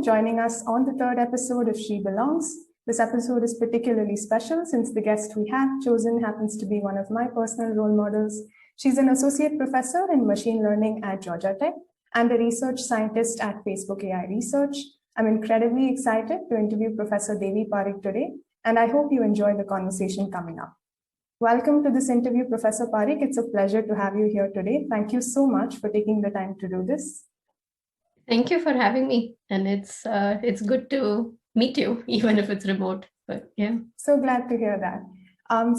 joining us on the third episode of She Belongs. This episode is particularly special since the guest we have chosen happens to be one of my personal role models. She's an associate professor in machine learning at Georgia Tech and a research scientist at Facebook AI Research. I'm incredibly excited to interview Professor Devi Parikh today, and I hope you enjoy the conversation coming up. Welcome to this interview, Professor Parikh. It's a pleasure to have you here today. Thank you so much for taking the time to do this. Thank you for having me, and it's good to meet you, even if it's remote. But yeah, so glad to hear that.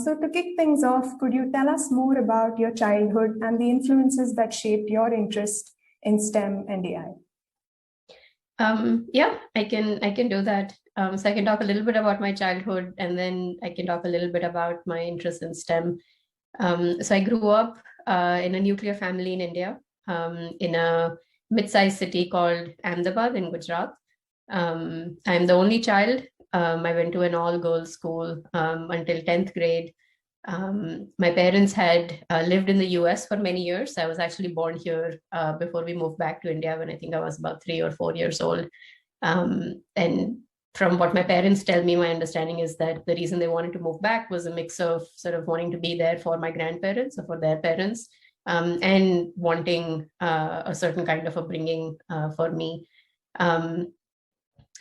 So to kick things off, could you tell us more about your childhood and the influences that shaped your interest in STEM and AI? Yeah, I can do that. So I can talk a little bit about my childhood, and then I can talk a little bit about my interest in STEM. So I grew up in a nuclear family in India, in a mid-sized city called Ahmedabad in Gujarat. I'm the only child. I went to an all-girls school until 10th grade. My parents had lived in the US for many years. I was actually born here before we moved back to India when I think I was about 3 or 4 years old. And from what my parents tell me, my understanding is that the reason they wanted to move back was a mix of sort of wanting to be there for my grandparents or for their parents, and wanting a certain kind of upbringing for me. And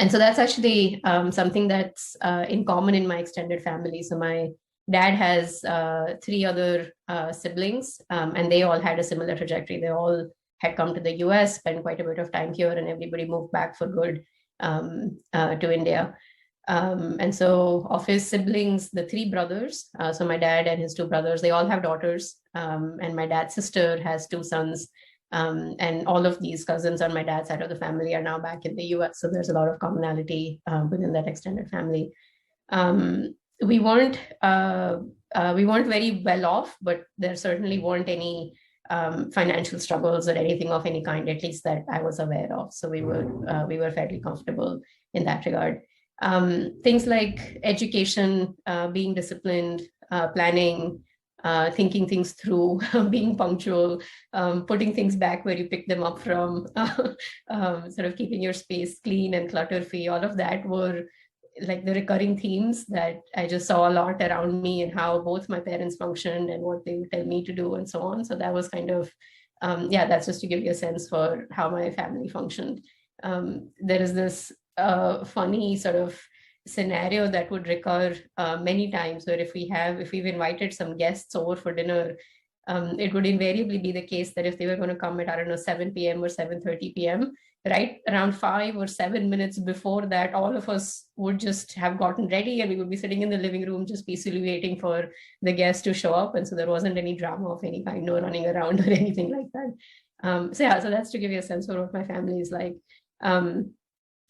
so that's actually something that's in common in my extended family. So my dad has 3 other siblings, and they all had a similar trajectory. They all had come to the US, spent quite a bit of time here, and everybody moved back for good to India. And so of his siblings, the 3 brothers, so my dad and his 2 brothers, they all have daughters, and my dad's sister has 2 sons. And all of these cousins on my dad's side of the family are now back in the US. So there's a lot of commonality within that extended family. We weren't very well off, but there certainly weren't any financial struggles or anything of any kind, at least that I was aware of. So we were fairly comfortable in that regard. Things like education, being disciplined, planning, thinking things through, being punctual, putting things back where you pick them up from, sort of keeping your space clean and clutter-free, all of that were like the recurring themes that I just saw a lot around me and how both my parents functioned and what they would tell me to do and so on. So that was kind of, that's just to give you a sense for how my family functioned. There is this funny sort of scenario that would recur many times where if we've invited some guests over for dinner, it would invariably be the case that if they were going to come at, I don't know, 7 p.m. or 7:30 p.m., right around 5 or 7 minutes before that, all of us would just have gotten ready and we would be sitting in the living room just peacefully waiting for the guests to show up. And so there wasn't any drama of any kind, no running around or anything like that. So that's to give you a sense of what my family is like.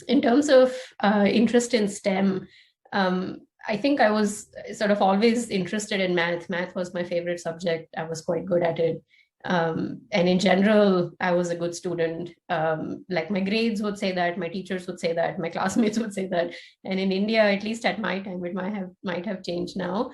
In terms of interest in STEM, I think I was sort of always interested in math. Math was my favorite subject. I was quite good at it. And in general, I was a good student. Like my grades would say that, my teachers would say that, my classmates would say that. And in India, at least at my time, it might have changed now.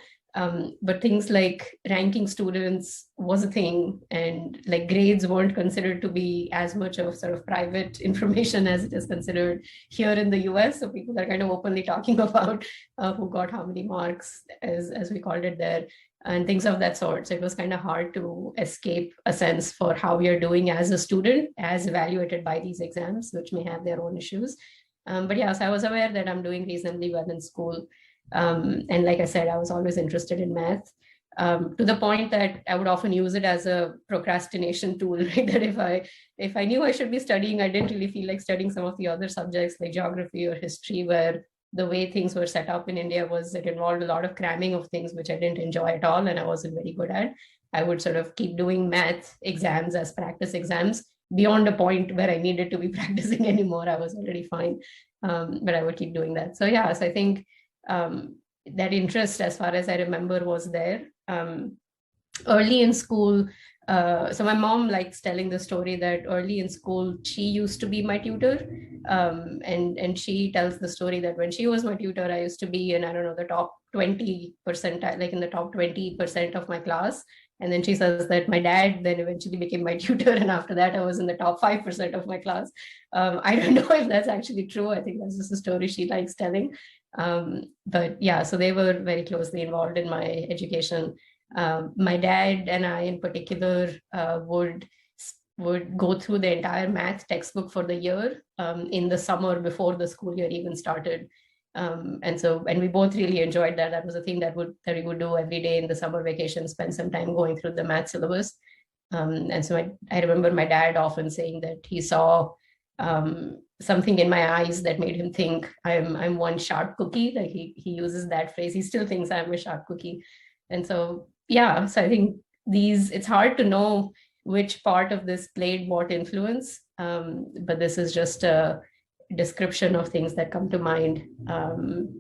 But things like ranking students was a thing, and like grades weren't considered to be as much of sort of private information as it is considered here in the US. So people are kind of openly talking about who got how many marks, as we called it there, and things of that sort. So it was kind of hard to escape a sense for how we are doing as a student, as evaluated by these exams, which may have their own issues. But yeah, so I was aware that I'm doing reasonably well in school. And like I said, I was always interested in math, to the point that I would often use it as a procrastination tool, right? That if I knew I should be studying, I didn't really feel like studying some of the other subjects like geography or history, where the way things were set up in India was it involved a lot of cramming of things, which I didn't enjoy at all and I wasn't very good at. I would sort of keep doing math exams as practice exams beyond a point where I needed to be practicing anymore. I was already fine, but I would keep doing that. So yeah, so I think that interest, as far as I remember, was there. Early in school, so my mom likes telling the story that early in school, she used to be my tutor. And she tells the story that when she was my tutor, I used to be in, I don't know, the top 20%, like in the top 20% of my class. And then she says that my dad then eventually became my tutor. And after that, I was in the top 5% of my class. I don't know if that's actually true. I think that's just a story she likes telling. But yeah, so they were very closely involved in my education. My dad and I, in particular, would go through the entire math textbook for the year in the summer before the school year even started. And we both really enjoyed that. That was a thing that we would do every day in the summer vacation, spend some time going through the math syllabus. And so I remember my dad often saying that he saw something in my eyes that made him think I'm one sharp cookie. Like he uses that phrase. He still thinks I'm a sharp cookie. And so yeah, so I think it's hard to know which part of this played what influence, but this is just a description of things that come to mind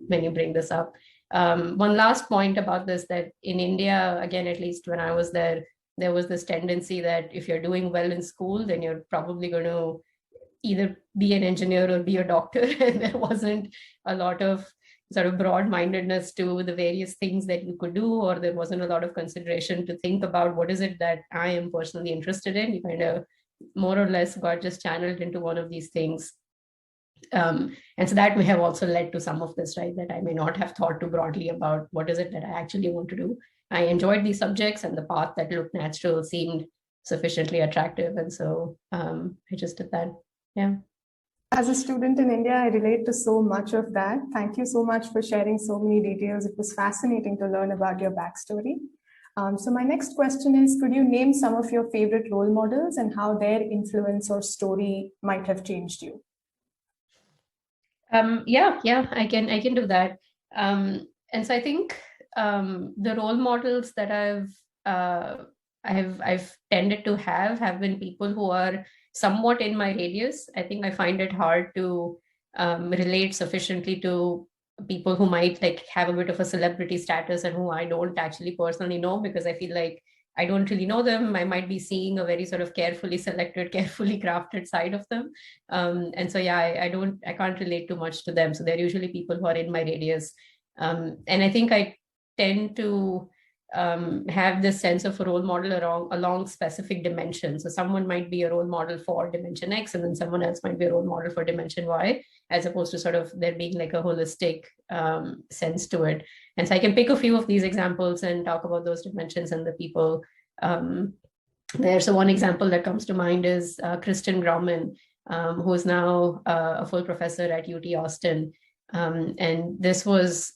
when you bring this up. One last point about this, that in India, again, at least when I was there was this tendency that if you're doing well in school, then you're probably going to either be an engineer or be a doctor. And there wasn't a lot of sort of broad-mindedness to the various things that you could do, or there wasn't a lot of consideration to think about what is it that I am personally interested in. You kind of more or less got just channeled into one of these things. And so that may have also led to some of this, right? That I may not have thought too broadly about what is it that I actually want to do. I enjoyed these subjects, and the path that looked natural seemed sufficiently attractive. And so I just did that. Yeah. As a student in India, I relate to so much of that. Thank you so much for sharing so many details. It was fascinating to learn about your backstory. So my next question is, could you name some of your favorite role models and how their influence or story might have changed you? Yeah, I can do that. And so I think the role models that I've tended to have been people who are somewhat in my radius. I think I find it hard to relate sufficiently to people who might like have a bit of a celebrity status and who I don't actually personally know, because I feel like I don't really know them. I might be seeing a very sort of carefully selected, carefully crafted side of them. And so, yeah, I can't relate too much to them. So they're usually people who are in my radius. And I think I tend to have this sense of a role model along specific dimensions. So someone might be a role model for dimension X, and then someone else might be a role model for dimension Y, as opposed to sort of there being like a holistic sense to it. And so I can pick a few of these examples and talk about those dimensions and the people there. So one example that comes to mind is Kristen Grauman, who is now a full professor at UT Austin. And this was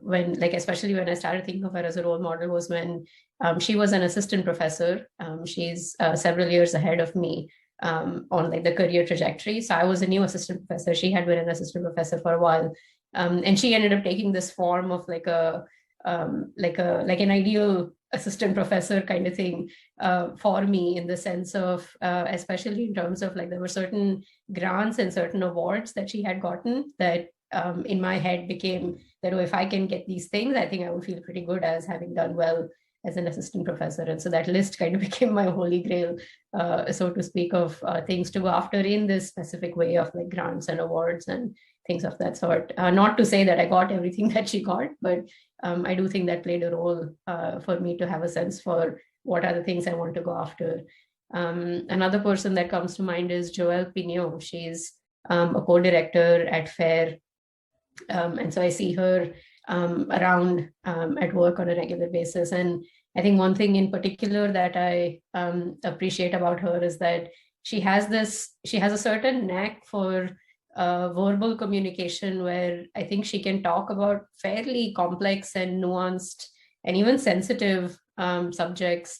when, like, especially when I started thinking of her as a role model, was when she was an assistant professor. She's several years ahead of me on like the career trajectory. So I was a new assistant professor. She had been an assistant professor for a while, and she ended up taking this form of like an ideal assistant professor kind of thing for me, in the sense of especially in terms of like there were certain grants and certain awards that she had gotten that in my head became that, oh, if I can get these things, I think I would feel pretty good as having done well as an assistant professor. And so that list kind of became my holy grail, so to speak, of things to go after in this specific way of like grants and awards and things of that sort. Not to say that I got everything that she got, but I do think that played a role for me to have a sense for what are the things I want to go after. Another person that comes to mind is Joelle Pignot. She's a co-director at FAIR. And so I see her around at work on a regular basis. And I think one thing in particular that I appreciate about her is that she has a certain knack for verbal communication, where I think she can talk about fairly complex and nuanced and even sensitive subjects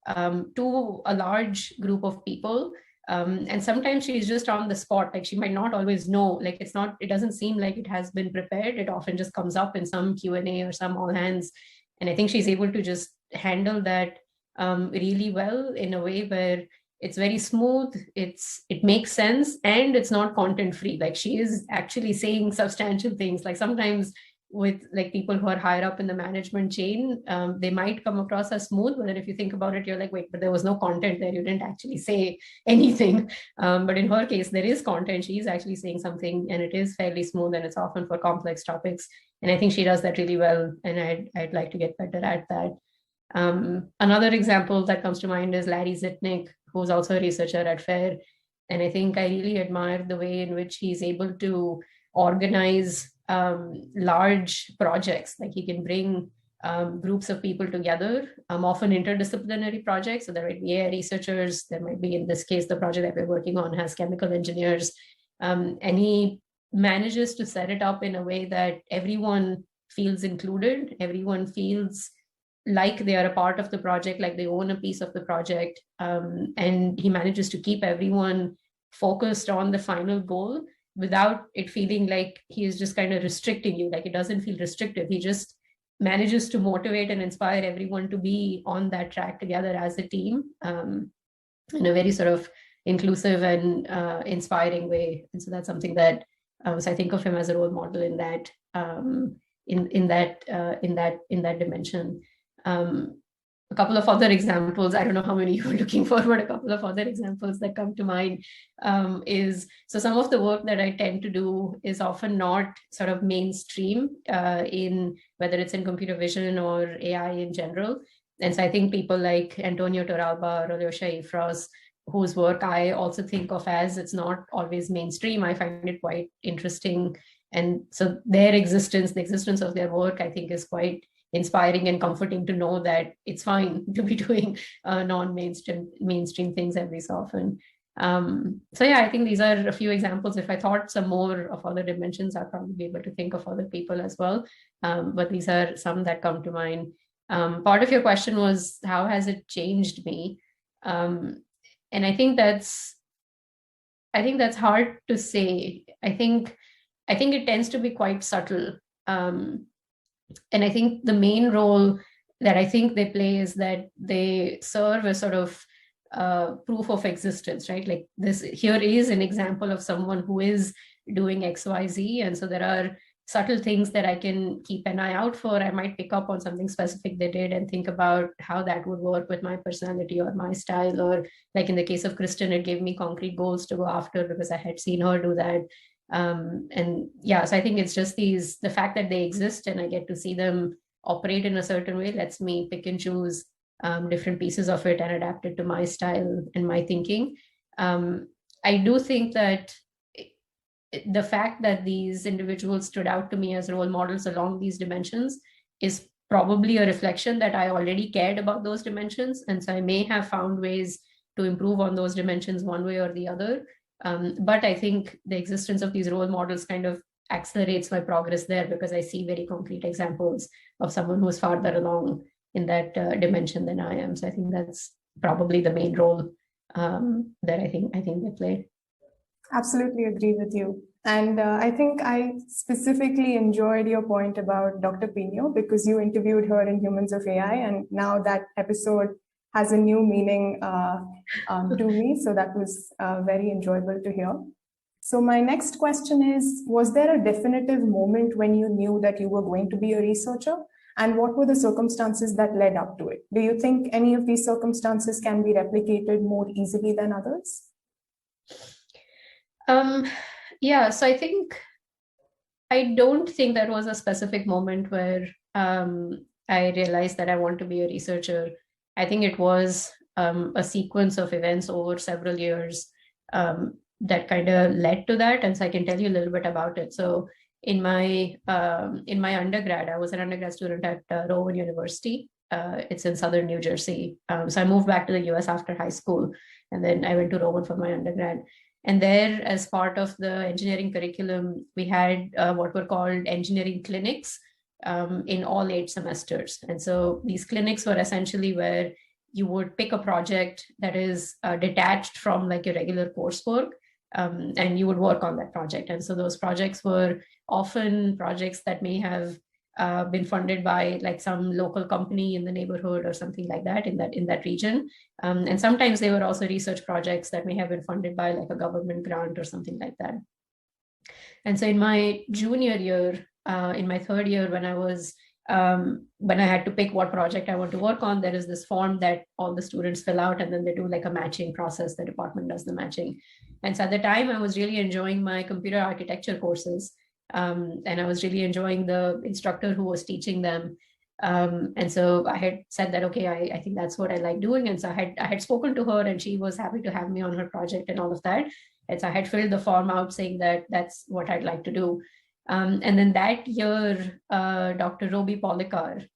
to a large group of people. And sometimes she's just on the spot, like she might not always know, like it doesn't seem like it has been prepared. It often just comes up in some Q&A or some all hands. And I think she's able to just handle that really well in a way where it's very smooth, it makes sense, and it's not content free. Like she is actually saying substantial things. Like sometimes with like people who are higher up in the management chain, they might come across as smooth, but then if you think about it, you're like, wait, but there was no content there. You didn't actually say anything. But in her case, there is content. She's actually saying something, and it is fairly smooth, and it's often for complex topics. And I think she does that really well, and I'd like to get better at that. Another example that comes to mind is Larry Zitnik, who's also a researcher at FAIR. And I think I really admire the way in which he's able to organize large projects. Like he can bring groups of people together, often interdisciplinary projects. So there might be AI researchers, there might be, in this case, the project that we're working on has chemical engineers. And he manages to set it up in a way that everyone feels included, everyone feels like they are a part of the project, like they own a piece of the project. And he manages to keep everyone focused on the final goal without it feeling like he is just kind of restricting you. Like it doesn't feel restrictive. He just manages to motivate and inspire everyone to be on that track together as a team, in a very sort of inclusive and inspiring way. And so that's something that, so I think of him as a role model in that, in that dimension. A couple of other examples, I don't know how many you were looking for, but a couple of other examples that come to mind is, so some of the work that I tend to do is often not sort of mainstream in whether it's in computer vision or AI in general. And so I think people like Antonio Torralba or Alyosha Ifros, whose work I also think of as it's not always mainstream, I find it quite interesting. And so their existence, the existence of their work, I think is quite inspiring and comforting to know that it's fine to be doing non-mainstream things every so often. So yeah, I think these are a few examples. If I thought some more of other dimensions, I'd probably be able to think of other people as well. But these are some that come to mind. Part of your question was, how has it changed me? And I think that's hard to say. I think it tends to be quite subtle. And I think the main role that I think they play is that they serve as sort of proof of existence, right? Like this here is an example of someone who is doing XYZ. And so there are subtle things that I can keep an eye out for. I might pick up on something specific they did and think about how that would work with my personality or my style. Or like in the case of Kristen, it gave me concrete goals to go after because I had seen her do that. And yeah, so I think it's just the fact that they exist and I get to see them operate in a certain way lets me pick and choose different pieces of it and adapt it to my style and my thinking. I do think that the fact that these individuals stood out to me as role models along these dimensions is probably a reflection that I already cared about those dimensions. And so I may have found ways to improve on those dimensions one way or the other. But I think the existence of these role models kind of accelerates my progress there because I see very concrete examples of someone who's farther along in that dimension than I am. So I think that's probably the main role that I think they play. Absolutely agree with you. And I think I specifically enjoyed your point about Dr. Pino because you interviewed her in Humans of AI, and now that episode has a new meaning to me. So that was very enjoyable to hear. So my next question is, was there a definitive moment when you knew that you were going to be a researcher? And what were the circumstances that led up to it? Do you think any of these circumstances can be replicated more easily than others? Yeah, so I don't think there was a specific moment where I realized that I want to be a researcher. I think it was a sequence of events over several years that kind of led to that. And so I can tell you a little bit about it. So in my undergrad, I was an undergrad student at Rowan University. It's in southern New Jersey. So I moved back to the US after high school, and then I went to Rowan for my undergrad. And there, as part of the engineering curriculum, we had what were called engineering clinics in all 8 semesters. And so these clinics were essentially where you would pick a project that is detached from like your regular coursework, and you would work on that project. And so those projects were often projects that may have been funded by like some local company in the neighborhood or something like that in that region. And sometimes they were also research projects that may have been funded by like a government grant or something like that. And so in my junior year, in my third year, when I had to pick what project I want to work on, there is this form that all the students fill out, and then they do like a matching process. The department does the matching. And so at the time, I was really enjoying my computer architecture courses. And I was really enjoying the instructor who was teaching them. And so I had said that, okay, I think that's what I like doing. And so I had spoken to her, and she was happy to have me on her project and all of that. And so I had filled the form out saying that that's what I'd like to do. And then that year, Dr. Roby Polikar,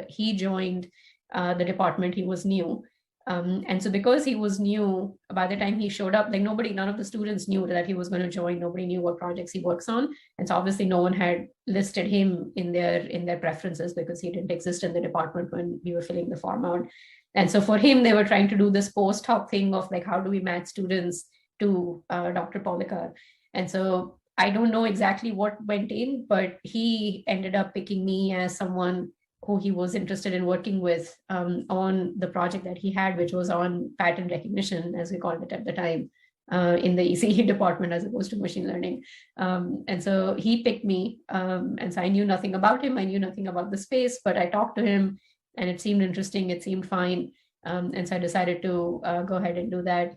he joined the department. He was new. And so because he was new, by the time he showed up, like none of the students knew that he was going to join. Nobody knew what projects he works on. And so obviously no one had listed him in their preferences, because he didn't exist in the department when we were filling the form out. And so for him, they were trying to do this post hoc thing of like, how do we match students to Dr. Polikar? And so I don't know exactly what went in, but he ended up picking me as someone who he was interested in working with on the project that he had, which was on pattern recognition, as we called it at the time, in the ECE department, as opposed to machine learning. And so he picked me. And so I knew nothing about him. I knew nothing about the space, but I talked to him and it seemed interesting. It seemed fine. And so I decided to go ahead and do that.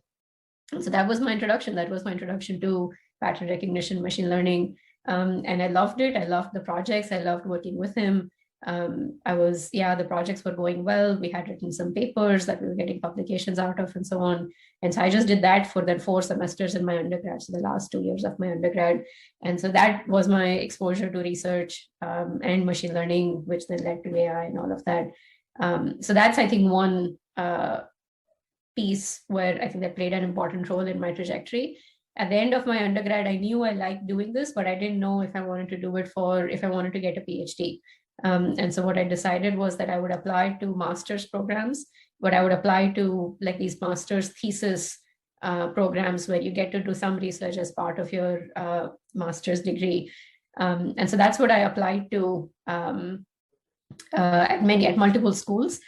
And so that was my introduction. That was my introduction to pattern recognition, machine learning. And I loved it. I loved the projects. I loved working with him. The projects were going well. We had written some papers that we were getting publications out of and so on. And so I just did that for then 4 semesters in my undergrad, so the last 2 years of my undergrad. And so that was my exposure to research and machine learning, which then led to AI and all of that. So that's, I think, one piece where I think that played an important role in my trajectory. At the end of my undergrad, I knew I liked doing this, but I didn't know if I wanted to do it if I wanted to get a PhD. And so what I decided was that I would apply to master's programs, but I would apply to like these master's thesis programs where you get to do some research as part of your master's degree. And so that's what I applied to at multiple schools.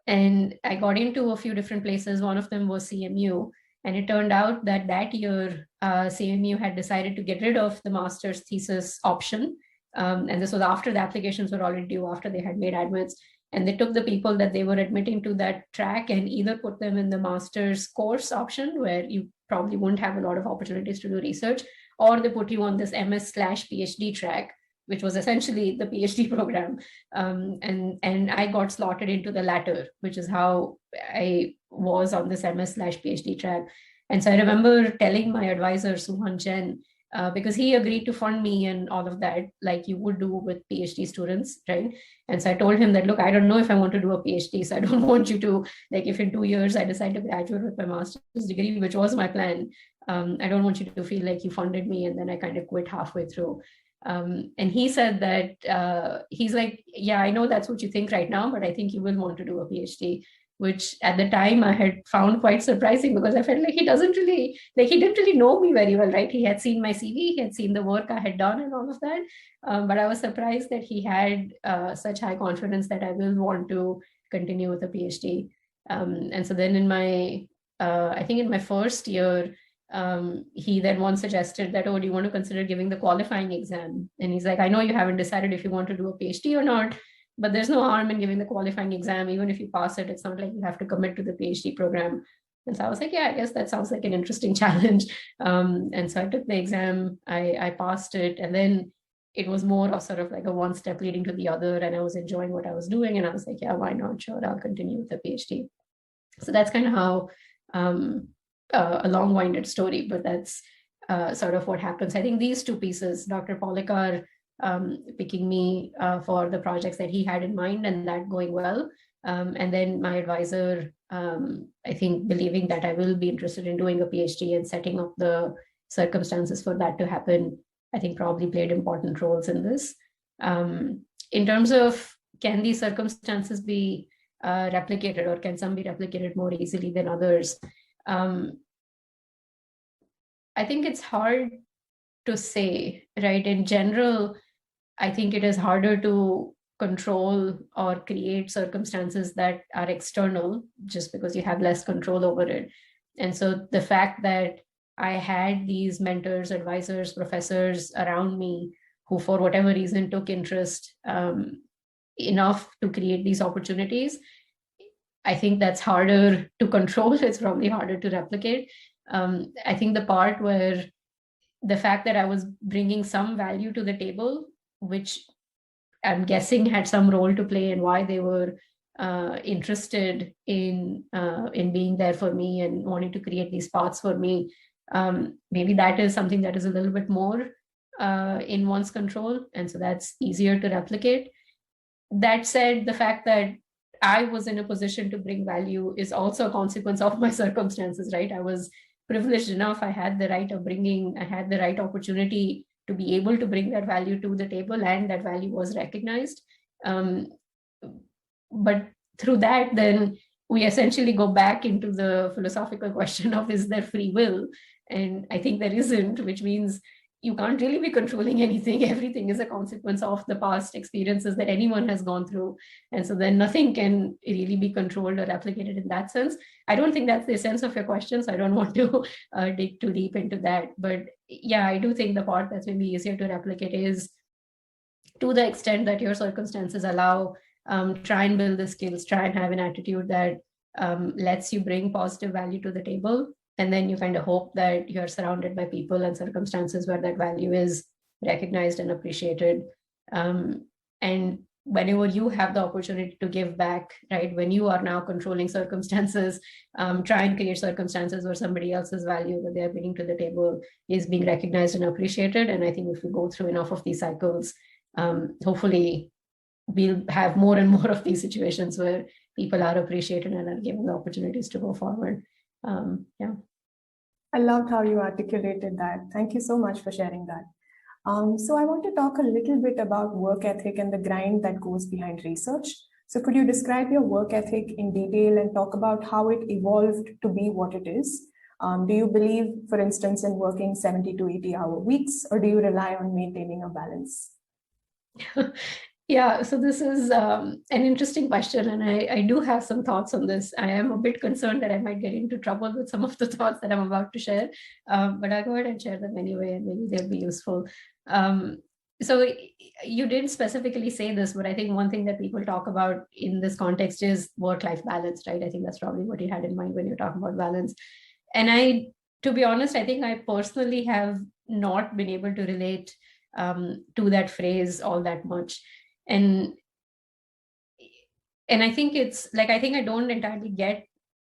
And I got into a few different places. One of them was CMU. And it turned out that year, CMU had decided to get rid of the master's thesis option. And this was after the applications were already due, after they had made admits. And they took the people that they were admitting to that track and either put them in the master's course option, where you probably wouldn't have a lot of opportunities to do research, or they put you on this MS/PhD track, which was essentially the PhD program. And I got slotted into the latter, which is how I was on this MS/PhD track. And so I remember telling my advisor, Suhan Chen, because he agreed to fund me and all of that, like you would do with PhD students, right? And so I told him that, look, I don't know if I want to do a PhD, so I don't want you to, like, if in 2 years I decide to graduate with my master's degree, which was my plan, I don't want you to feel like you funded me and then I kind of quit halfway through. And he said that, he's like, yeah, I know that's what you think right now, but I think you will want to do a PhD, which at the time I had found quite surprising, because I felt like he didn't really know me very well, right? He had seen my CV, he had seen the work I had done and all of that. But I was surprised that he had such high confidence that I will want to continue with a PhD. And so then I think in my first year, he then once suggested that, oh, do you want to consider giving the qualifying exam? And he's like, I know you haven't decided if you want to do a PhD or not, but there's no harm in giving the qualifying exam. Even if you pass it, it's not like you have to commit to the PhD program. And so I was like, yeah, I guess that sounds like an interesting challenge. And so I took the exam, I passed it, and then it was more of sort of like a one step leading to the other, and I was enjoying what I was doing. And I was like, yeah, why not? Sure, I'll continue with the PhD. So that's kind of how a long-winded story, but that's sort of what happens. I think these two pieces, Dr. Polikar picking me for the projects that he had in mind and that going well. And then my advisor, I think, believing that I will be interested in doing a PhD and setting up the circumstances for that to happen, I think probably played important roles in this. In terms of, can these circumstances be replicated, or can some be replicated more easily than others? I think it's hard to say, right? In general, I think it is harder to control or create circumstances that are external, just because you have less control over it. And so the fact that I had these mentors, advisors, professors around me who, for whatever reason, took interest enough to create these opportunities. I think that's harder to control. It's probably harder to replicate. I think the part where the fact that I was bringing some value to the table, which I'm guessing had some role to play in why they were interested in being there for me and wanting to create these paths for me. Maybe that is something that is a little bit more in one's control, and so that's easier to replicate. That said, the fact that I was in a position to bring value is also a consequence of my circumstances, right? I was privileged enough. I had the right opportunity to be able to bring that value to the table, and that value was recognized. But through that, then we essentially go back into the philosophical question of, is there free will? And I think there isn't, which means you can't really be controlling anything. Everything is a consequence of the past experiences that anyone has gone through. And so then nothing can really be controlled or replicated in that sense. I don't think that's the sense of your question, so I don't want to dig too deep into that. But yeah, I do think the part that's maybe easier to replicate is, to the extent that your circumstances allow, try and build the skills, try and have an attitude that lets you bring positive value to the table. And then you kind of hope that you're surrounded by people and circumstances where that value is recognized and appreciated. And whenever you have the opportunity to give back, right, when you are now controlling circumstances, try and create circumstances where somebody else's value that they're bringing to the table is being recognized and appreciated. And I think if we go through enough of these cycles, hopefully we'll have more and more of these situations where people are appreciated and are given the opportunities to go forward. Yeah. I loved how you articulated that. Thank you so much for sharing that. So I want to talk a little bit about work ethic and the grind that goes behind research. So could you describe your work ethic in detail and talk about how it evolved to be what it is? Do you believe, for instance, in working 70 to 80-hour weeks, or do you rely on maintaining a balance? Yeah, so this is an interesting question, and I do have some thoughts on this. I am a bit concerned that I might get into trouble with some of the thoughts that I'm about to share, but I'll go ahead and share them anyway, and maybe they'll be useful. So you didn't specifically say this, but I think one thing that people talk about in this context is work-life balance, right? I think that's probably what you had in mind when you're talking about balance. And to be honest, I think I personally have not been able to relate to that phrase all that much. And I think it's like, I think I don't entirely get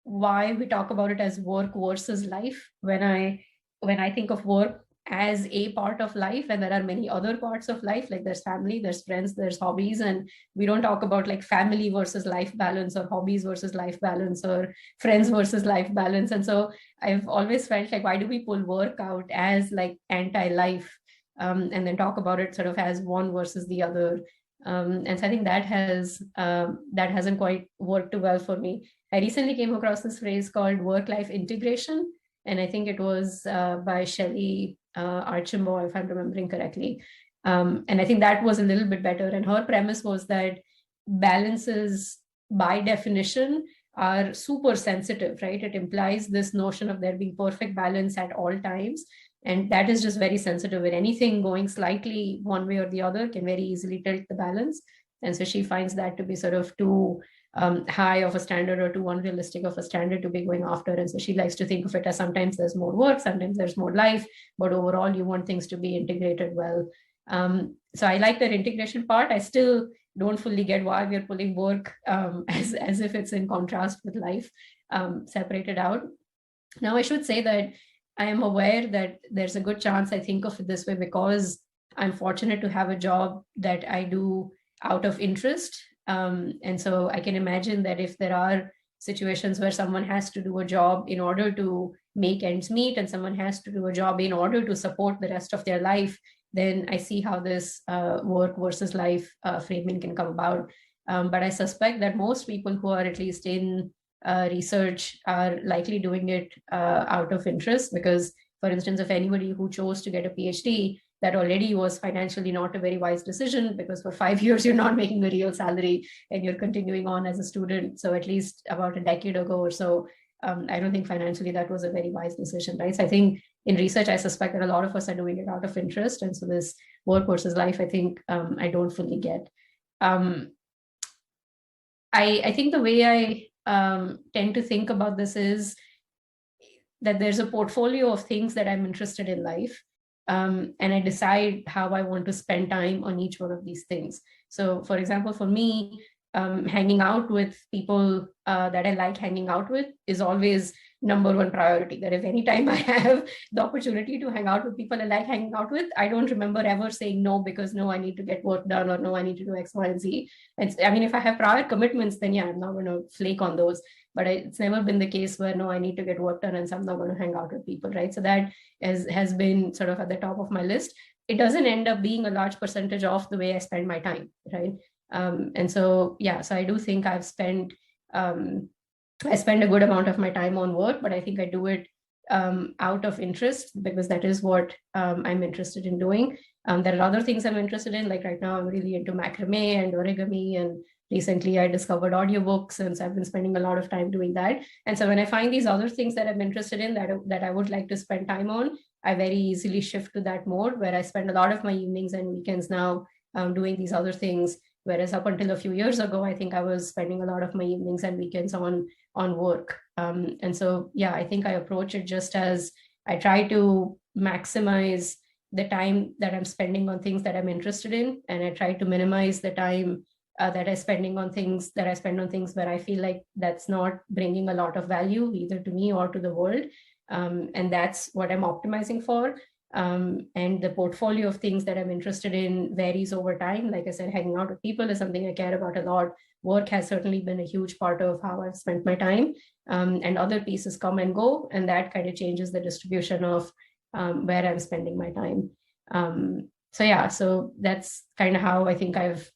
why we talk about it as work versus life when I think of work as a part of life, and there are many other parts of life, like there's family, there's friends, there's hobbies, and we don't talk about like family versus life balance, or hobbies versus life balance, or friends versus life balance. And so I've always felt like, why do we pull work out as like anti-life, and then talk about it sort of as one versus the other? And so I think that hasn't quite worked too well for me. I recently came across this phrase called work-life integration, and I think it was by Shelley Archambault, if I'm remembering correctly. And I think that was a little bit better. And her premise was that balances, by definition, are super sensitive, right? It implies this notion of there being perfect balance at all times. And that is just very sensitive, and anything going slightly one way or the other can very easily tilt the balance. And so she finds that to be sort of too high of a standard, or too unrealistic of a standard to be going after. And so she likes to think of it as sometimes there's more work, sometimes there's more life, but overall you want things to be integrated well. So I like that integration part. I still don't fully get why we're pulling work as if it's in contrast with life, separated out. Now, I should say that I am aware that there's a good chance I think of it this way because I'm fortunate to have a job that I do out of interest. And so I can imagine that if there are situations where someone has to do a job in order to make ends meet, and someone has to do a job in order to support the rest of their life, then I see how this work versus life framing can come about. But I suspect that most people who are at least in research are likely doing it out of interest, because, for instance, if anybody who chose to get a PhD, that already was financially not a very wise decision, because for 5 years you're not making a real salary and you're continuing on as a student. So at least about a decade ago or so, I don't think financially that was a very wise decision, right? So I think in research, I suspect that a lot of us are doing it out of interest. And so this work versus life, I think I don't fully get. I think the way I tend to think about this is that there's a portfolio of things that I'm interested in life. And I decide how I want to spend time on each one of these things. So for example, for me, hanging out with people that I like hanging out with is always number one priority. That if any time I have the opportunity to hang out with people I like hanging out with, I don't remember ever saying no because no, I need to get work done, or no, I need to do X, Y, and Z. I mean, if I have prior commitments, then yeah, I'm not going to flake on those. But it's never been the case where no, I need to get work done and so I'm not going to hang out with people, right? So that has been sort of at the top of my list. It doesn't end up being a large percentage of the way I spend my time, right? And so, yeah, so I do think I spend a good amount of my time on work, but I think I do it out of interest because that is what I'm interested in doing. There are other things I'm interested in, like right now I'm really into macrame and origami, and recently I discovered audiobooks, and so I've been spending a lot of time doing that. And so when I find these other things that I'm interested in that I would like to spend time on, I very easily shift to that mode where I spend a lot of my evenings and weekends now doing these other things. Whereas up until a few years ago, I think I was spending a lot of my evenings and weekends on work. And so, yeah, I think I approach it just as I try to maximize the time that I'm spending on things that I'm interested in, and I try to minimize the time that I spend on things where I feel like that's not bringing a lot of value either to me or to the world. And that's what I'm optimizing for. And the portfolio of things that I'm interested in varies over time. Like I said, hanging out with people is something I care about a lot. Work has certainly been a huge part of how I've spent my time. And other pieces come and go, and that kind of changes the distribution of where I'm spending my time. So yeah, so that's kind of how I think I've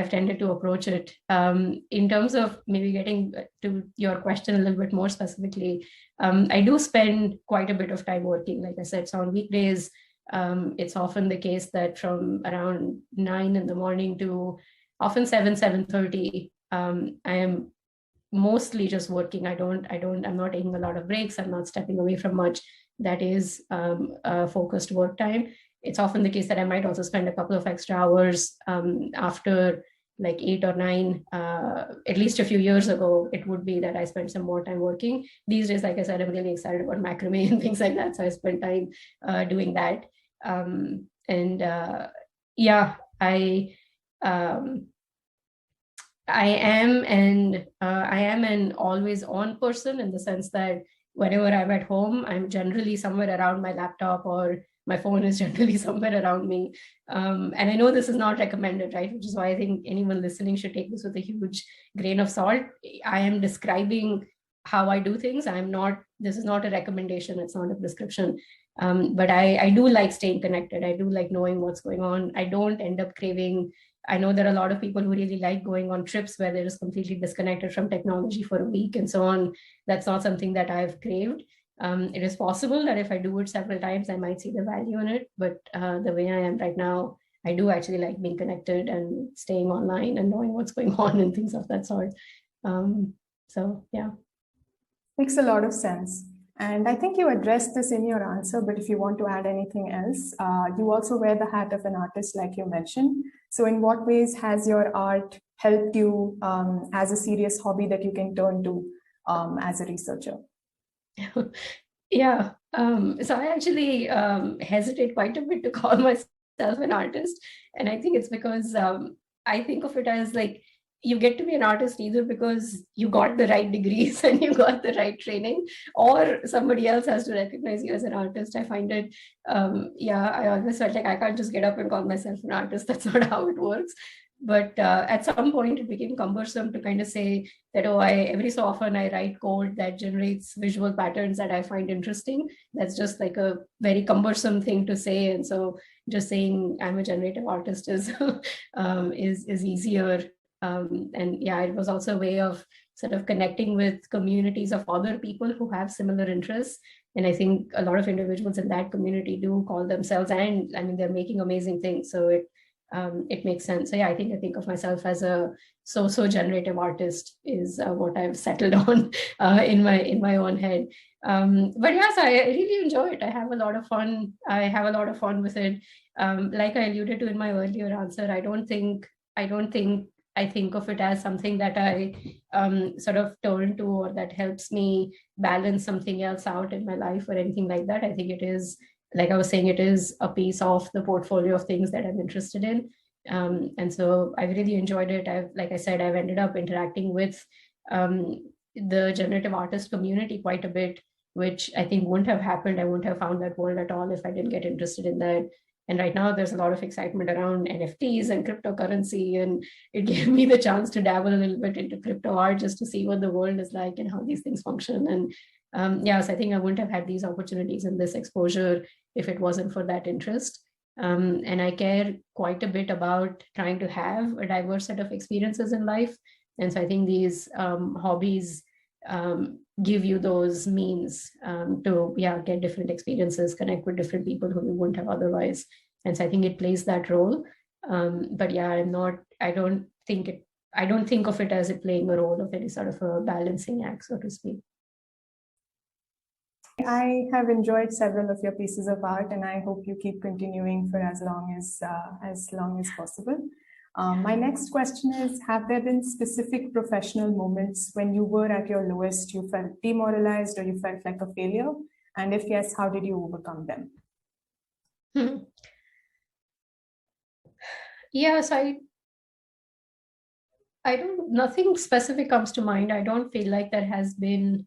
tended to approach it. In terms of maybe getting to your question a little bit more specifically, I do spend quite a bit of time working. Like I said, so on weekdays, it's often the case that from around 9 in the morning to often 7:30, I am mostly just working. I'm not taking a lot of breaks. I'm not stepping away from much. That is focused work time. It's often the case that I might also spend a couple of extra hours after like 8 or 9. At least a few years ago, it would be that I spent some more time working. These days, like I said, I'm really excited about macrame and things like that. So I spend time doing that. Yeah, I am an always on person, in the sense that whenever I'm at home, I'm generally somewhere around my laptop, or my phone is generally somewhere around me. And I know this is not recommended, right? Which is why I think anyone listening should take this with a huge grain of salt. I am describing how I do things. This is not a recommendation. It's not a prescription. But I do like staying connected. I do like knowing what's going on. I don't end up craving. I know there are a lot of people who really like going on trips where they're just completely disconnected from technology for a week and so on. That's not something that I've craved. It is possible that if I do it several times, I might see the value in it. But the way I am right now, I do actually like being connected and staying online and knowing what's going on and things of that sort. So, yeah. Makes a lot of sense. And I think you addressed this in your answer, but if you want to add anything else, you also wear the hat of an artist, like you mentioned. So in what ways has your art helped you as a serious hobby that you can turn to as a researcher? Yeah. So I actually hesitate quite a bit to call myself an artist. And I think it's because I think of it as like, you get to be an artist either because you got the right degrees and you got the right training, or somebody else has to recognize you as an artist. I find it, I always felt like I can't just get up and call myself an artist. That's not how it works. But at some point, it became cumbersome to kind of say that, every so often I write code that generates visual patterns that I find interesting. That's just like a very cumbersome thing to say. And so just saying I'm a generative artist is easier. And yeah, it was also a way of sort of connecting with communities of other people who have similar interests. And I think a lot of individuals in that community do call themselves, and I mean, they're making amazing things. So it makes sense. So yeah, I think of myself as a so generative artist is what I've settled on in my own head. But yes, I really enjoy it. I have a lot of fun. I have a lot of fun with it. Like I alluded to in my earlier answer, I don't think I think of it as something that I sort of turn to or that helps me balance something else out in my life or anything like that. I think it is, like I was saying, it is a piece of the portfolio of things that I'm interested in. And so I've really enjoyed it. Like I said, I've ended up interacting with the generative artist community quite a bit, which I think wouldn't have happened. I wouldn't have found that world at all if I didn't get interested in that. And right now there's a lot of excitement around NFTs and cryptocurrency. And it gave me the chance to dabble a little bit into crypto art just to see what the world is like and how these things function. And yes, I think I wouldn't have had these opportunities and this exposure if it wasn't for that interest. And I care quite a bit about trying to have a diverse set of experiences in life. And so I think these hobbies give you those means to get different experiences, connect with different people who you wouldn't have otherwise. And so I think it plays that role. But yeah, I don't think of it as it playing a role of any sort of a balancing act, so to speak. I have enjoyed several of your pieces of art, and I hope you keep continuing for as long as possible. My next question is, have there been specific professional moments when you were at your lowest, you felt demoralized or you felt like a failure? And if yes, how did you overcome them? Yes, nothing specific comes to mind. I don't feel like there has been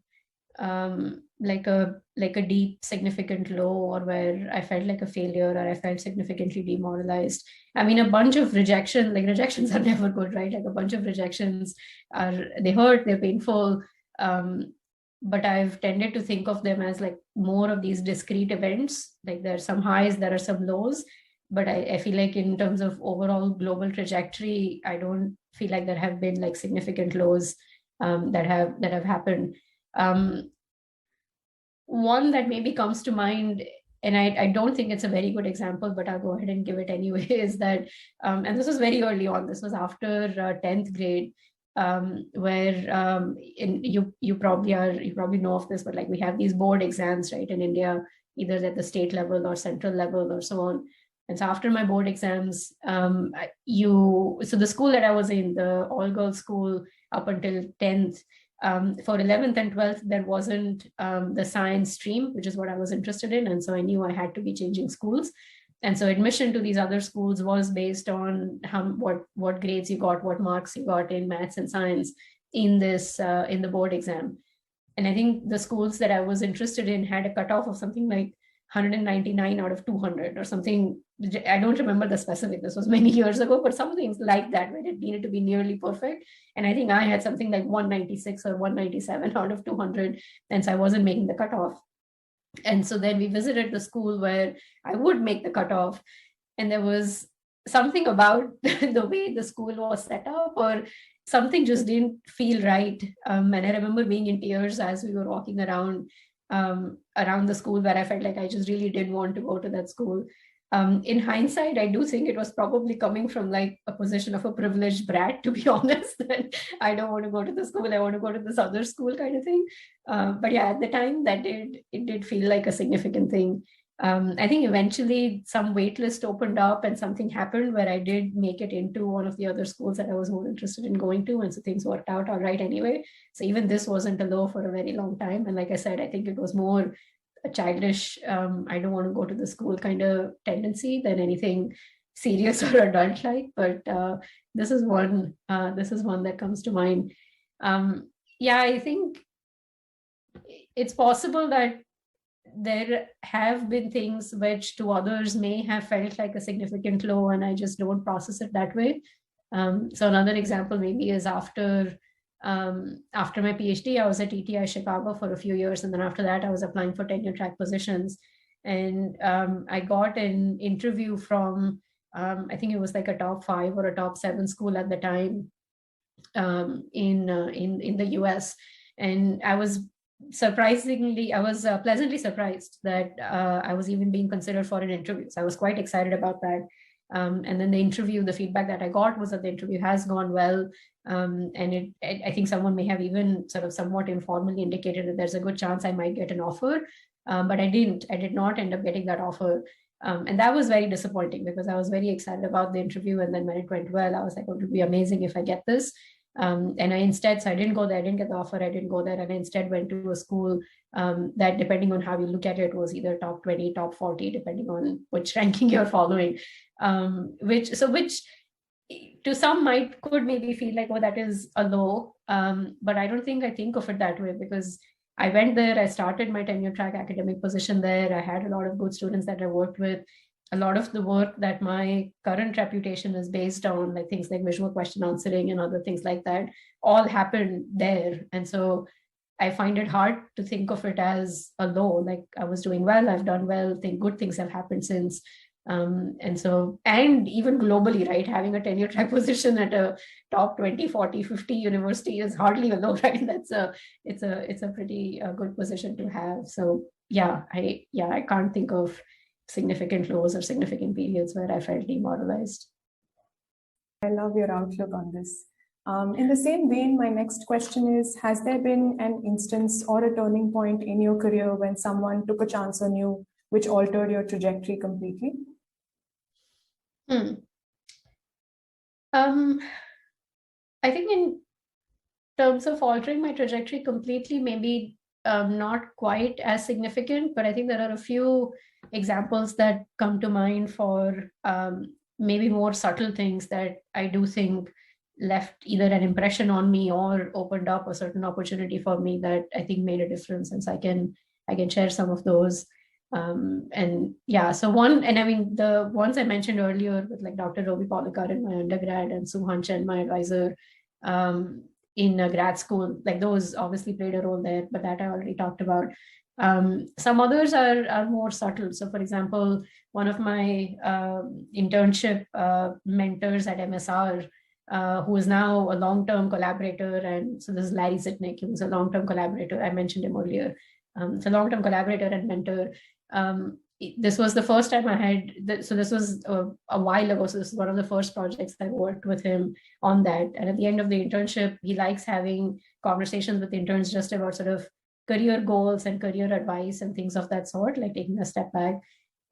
like a deep significant low, or where I felt like a failure or I felt significantly demoralized. I mean, a bunch of rejections are never good, right? Like a bunch of rejections they hurt, they're painful, but I've tended to think of them as like more of these discrete events. Like there are some highs, there are some lows, but I feel like in terms of overall global trajectory, I don't feel like there have been like significant lows that have happened. One that maybe comes to mind, and I don't think it's a very good example, but I'll go ahead and give it anyway, is that, and this was very early on, this was after 10th grade, where you probably know of this, but like we have these board exams, right, in India, either at the state level or central level or so on. And so after my board exams, so the school that I was in, the all-girls school up until 10th, for 11th and 12th, there wasn't the science stream, which is what I was interested in. And so I knew I had to be changing schools. And so admission to these other schools was based on what grades you got, what marks you got in maths and science in the board exam. And I think the schools that I was interested in had a cutoff of something like 199 out of 200 or something. I don't remember the specific, this was many years ago, but something like that, where it needed to be nearly perfect. And I think I had something like 196 or 197 out of 200. And so I wasn't making the cutoff. And so then we visited the school where I would make the cutoff. And there was something about the way the school was set up, or something just didn't feel right. And I remember being in tears as we were walking around the school, where I felt like I just really didn't want to go to that school. In hindsight, I do think it was probably coming from like a position of a privileged brat, to be honest, that I don't want to go to the school, I want to go to this other school kind of thing. But yeah, at the time it did feel like a significant thing. I think eventually some waitlist opened up and something happened where I did make it into one of the other schools that I was more interested in going to. And so things worked out all right anyway. So even this wasn't a low for a very long time. And like I said, I think it was more a childish, I don't want to go to the school kind of tendency than anything serious or adult like. But this is one that comes to mind. Yeah, I think it's possible that there have been things which to others may have felt like a significant low, and I just don't process it that way. So another example maybe is after my PhD, I was at ETI Chicago for a few years. And then after that, I was applying for tenure track positions. And I got an interview from, I think it was like a top 5 or a top 7 school at the time in the US. And I was pleasantly surprised that I was even being considered for an interview. So I was quite excited about that. And then the interview, the feedback that I got was that the interview has gone well. And I think someone may have even sort of somewhat informally indicated that there's a good chance I might get an offer. But I did not end up getting that offer. And that was very disappointing because I was very excited about the interview. And then when it went well, I was like, oh, it would be amazing if I get this. And so I didn't go there, I didn't get the offer, I didn't go there. And I instead went to a school that, depending on how you look at it, was either top 20, top 40, depending on which ranking you're following. Which to some could maybe feel like, oh, that is a low. But I don't think I think of it that way, because I went there, I started my tenure track academic position there. I had a lot of good students that I worked with. A lot of the work that my current reputation is based on, like things like visual question answering and other things like that, all happened there. And so I find it hard to think of it as a low. Like, I was doing well, I've done well, good things have happened since. And even globally, right, having a tenure track position at a top 20, 40, 50 university is hardly a low, right? It's a pretty good position to have. So I can't think of significant lows or significant periods where I felt demoralized. I love your outlook on this. In the same vein, my next question is, has there been an instance or a turning point in your career when someone took a chance on you which altered your trajectory completely? I think in terms of altering my trajectory completely, maybe not quite as significant, but I think there are a few examples that come to mind for maybe more subtle things that I do think left either an impression on me or opened up a certain opportunity for me that I think made a difference. And so I can share some of those. The ones I mentioned earlier with like Dr. Robi Pollikar in my undergrad and Sue Hunchen, my advisor in grad school, like those obviously played a role there, but that I already talked about. Some others are more subtle. So for example, one of my internship mentors at MSR, who is now a long-term collaborator, and so this is Larry Zitnik, he was a long-term collaborator, I mentioned him earlier. So long-term collaborator and mentor. This was the first time I had, so this was a while ago, so this is one of the first projects I worked with him on that. And at the end of the internship, he likes having conversations with interns just about sort of career goals and career advice and things of that sort, like taking a step back.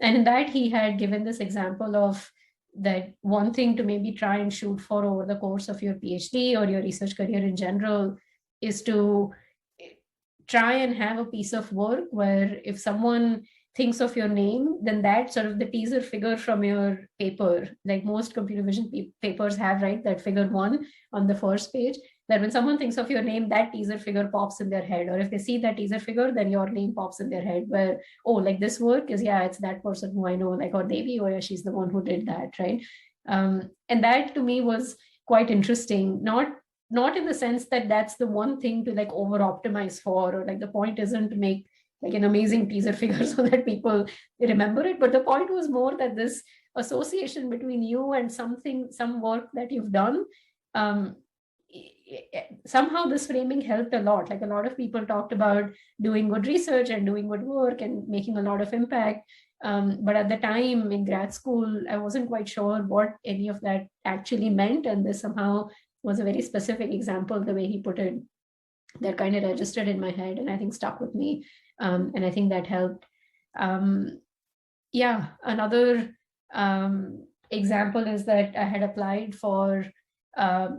And in that, he had given this example of that one thing to maybe try and shoot for over the course of your PhD or your research career in general is to try and have a piece of work where if someone thinks of your name, then that sort of the teaser figure from your paper, like most computer vision papers have, right, that figure 1 on the first page, that when someone thinks of your name, that teaser figure pops in their head. Or if they see that teaser figure, then your name pops in their head, where, oh, like this work is, it's that person who I know, like, or maybe, oh yeah, she's the one who did that, right? And that to me was quite interesting, not in the sense that that's the one thing to like over optimize for, or like the point isn't to make like an amazing teaser figure so that people remember it. But the point was more that this association between you and some work that you've done, somehow this framing helped a lot. Like a lot of people talked about doing good research and doing good work and making a lot of impact. But at the time in grad school, I wasn't quite sure what any of that actually meant. And this somehow was a very specific example, the way he put it, that kind of registered in my head and I think stuck with me. And I think that helped. Another example is that I had applied for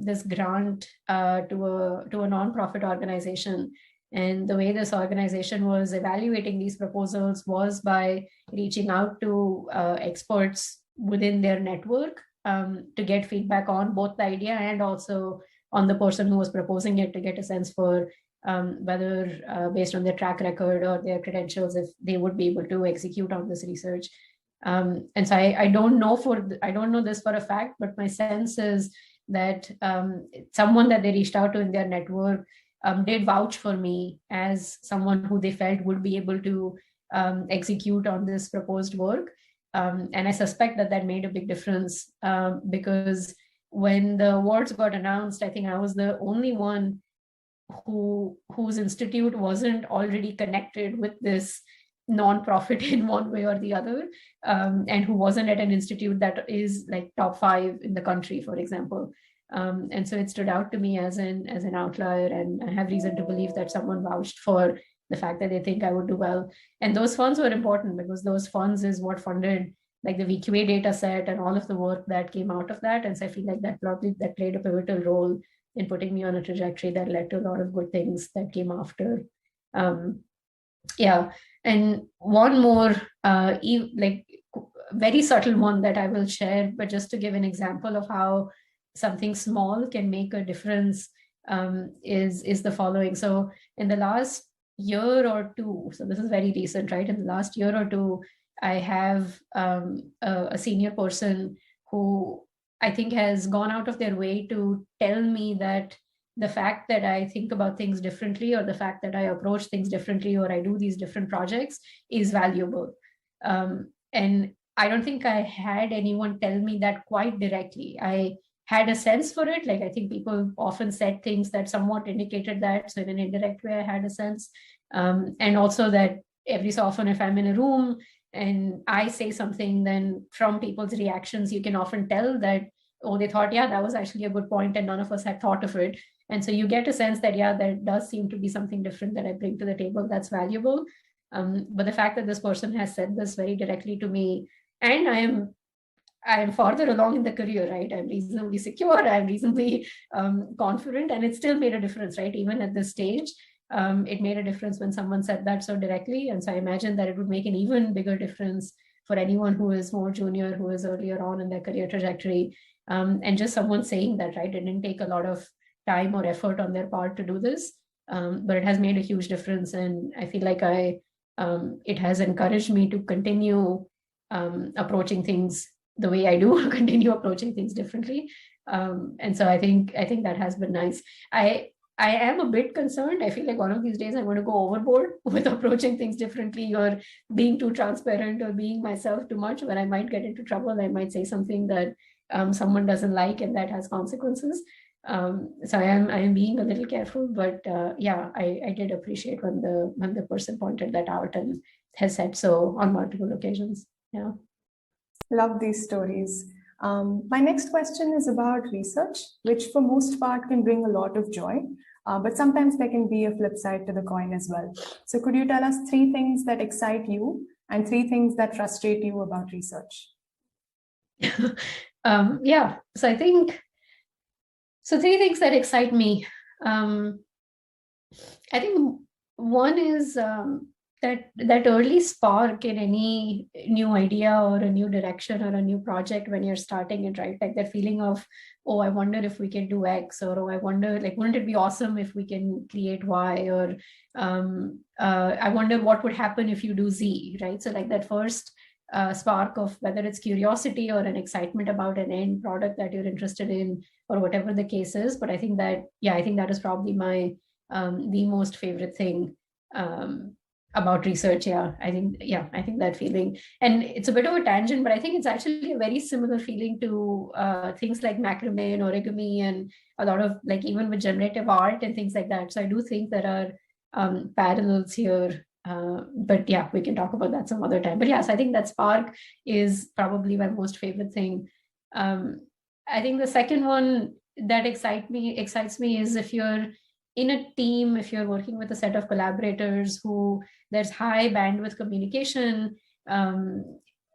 this grant to a nonprofit organization. And the way this organization was evaluating these proposals was by reaching out to experts within their network to get feedback on both the idea and also on the person who was proposing it, to get a sense for whether based on their track record or their credentials, if they would be able to execute on this research. And so I don't know this for a fact, but my sense is that someone that they reached out to in their network did vouch for me as someone who they felt would be able to execute on this proposed work. And I suspect that made a big difference because when the awards got announced, I think I was the only one whose institute wasn't already connected with this non-profit in one way or the other, and who wasn't at an institute that is like top 5 in the country, for example. And so it stood out to me as an outlier, and I have reason to believe that someone vouched for the fact that they think I would do well. And those funds were important because those funds is what funded like the VQA data set and all of the work that came out of that. And so I feel like that played a pivotal role in putting me on a trajectory that led to a lot of good things that came after. Yeah. And one more like very subtle one that I will share, but just to give an example of how something small can make a difference, is the following. So in the last year or two, so this is very recent, right? In the last year or two, I have a senior person who I think has gone out of their way to tell me that the fact that I think about things differently, or the fact that I approach things differently, or I do these different projects is valuable. And I don't think I had anyone tell me that quite directly. I had a sense for it. Like, I think people often said things that somewhat indicated that. So in an indirect way, I had a sense. And also that every so often, if I'm in a room and I say something, then from people's reactions, you can often tell that, oh, they thought, yeah, that was actually a good point, and none of us had thought of it. And so you get a sense that, yeah, there does seem to be something different that I bring to the table that's valuable. But the fact that this person has said this very directly to me, and I am farther along in the career, right? I'm reasonably secure, I'm reasonably confident, and it still made a difference, right? Even at this stage, it made a difference when someone said that so directly. And so I imagine that it would make an even bigger difference for anyone who is more junior, who is earlier on in their career trajectory. And just someone saying that, right? It didn't take a lot of time or effort on their part to do this, but it has made a huge difference. And I feel like it has encouraged me to continue approaching things the way I do, continue approaching things differently. And so I think that has been nice. I am a bit concerned. I feel like one of these days I'm going to go overboard with approaching things differently, or being too transparent, or being myself too much, where I might get into trouble. I might say something that someone doesn't like, and that has consequences. So I am being a little careful, but yeah, I did appreciate when the person pointed that out and has said so on multiple occasions. Yeah. Love these stories. My next question is about research, which for most part can bring a lot of joy, but sometimes there can be a flip side to the coin as well. So could you tell us 3 things that excite you and 3 things that frustrate you about research? Yeah, so I think, 3 things that excite me. I think one is that early spark in any new idea or a new direction or a new project when you're starting it, right? Like that feeling of, oh, I wonder if we can do X, or oh, I wonder, like, wouldn't it be awesome if we can create Y, or I wonder what would happen if you do Z, right? So like that first spark of whether it's curiosity or an excitement about an end product that you're interested in, or whatever the case is. But I think that is probably my the most favorite thing about research. I think that feeling, and it's a bit of a tangent, but I think it's actually a very similar feeling to things like macrame and origami, and a lot of, like, even with generative art and things like that. So I do think there are parallels here, but yeah, we can talk about that some other time. But yes, I think that spark is probably my most favorite thing. I think the second one that excites me is if you're in a team, if you're working with a set of collaborators who there's high bandwidth communication,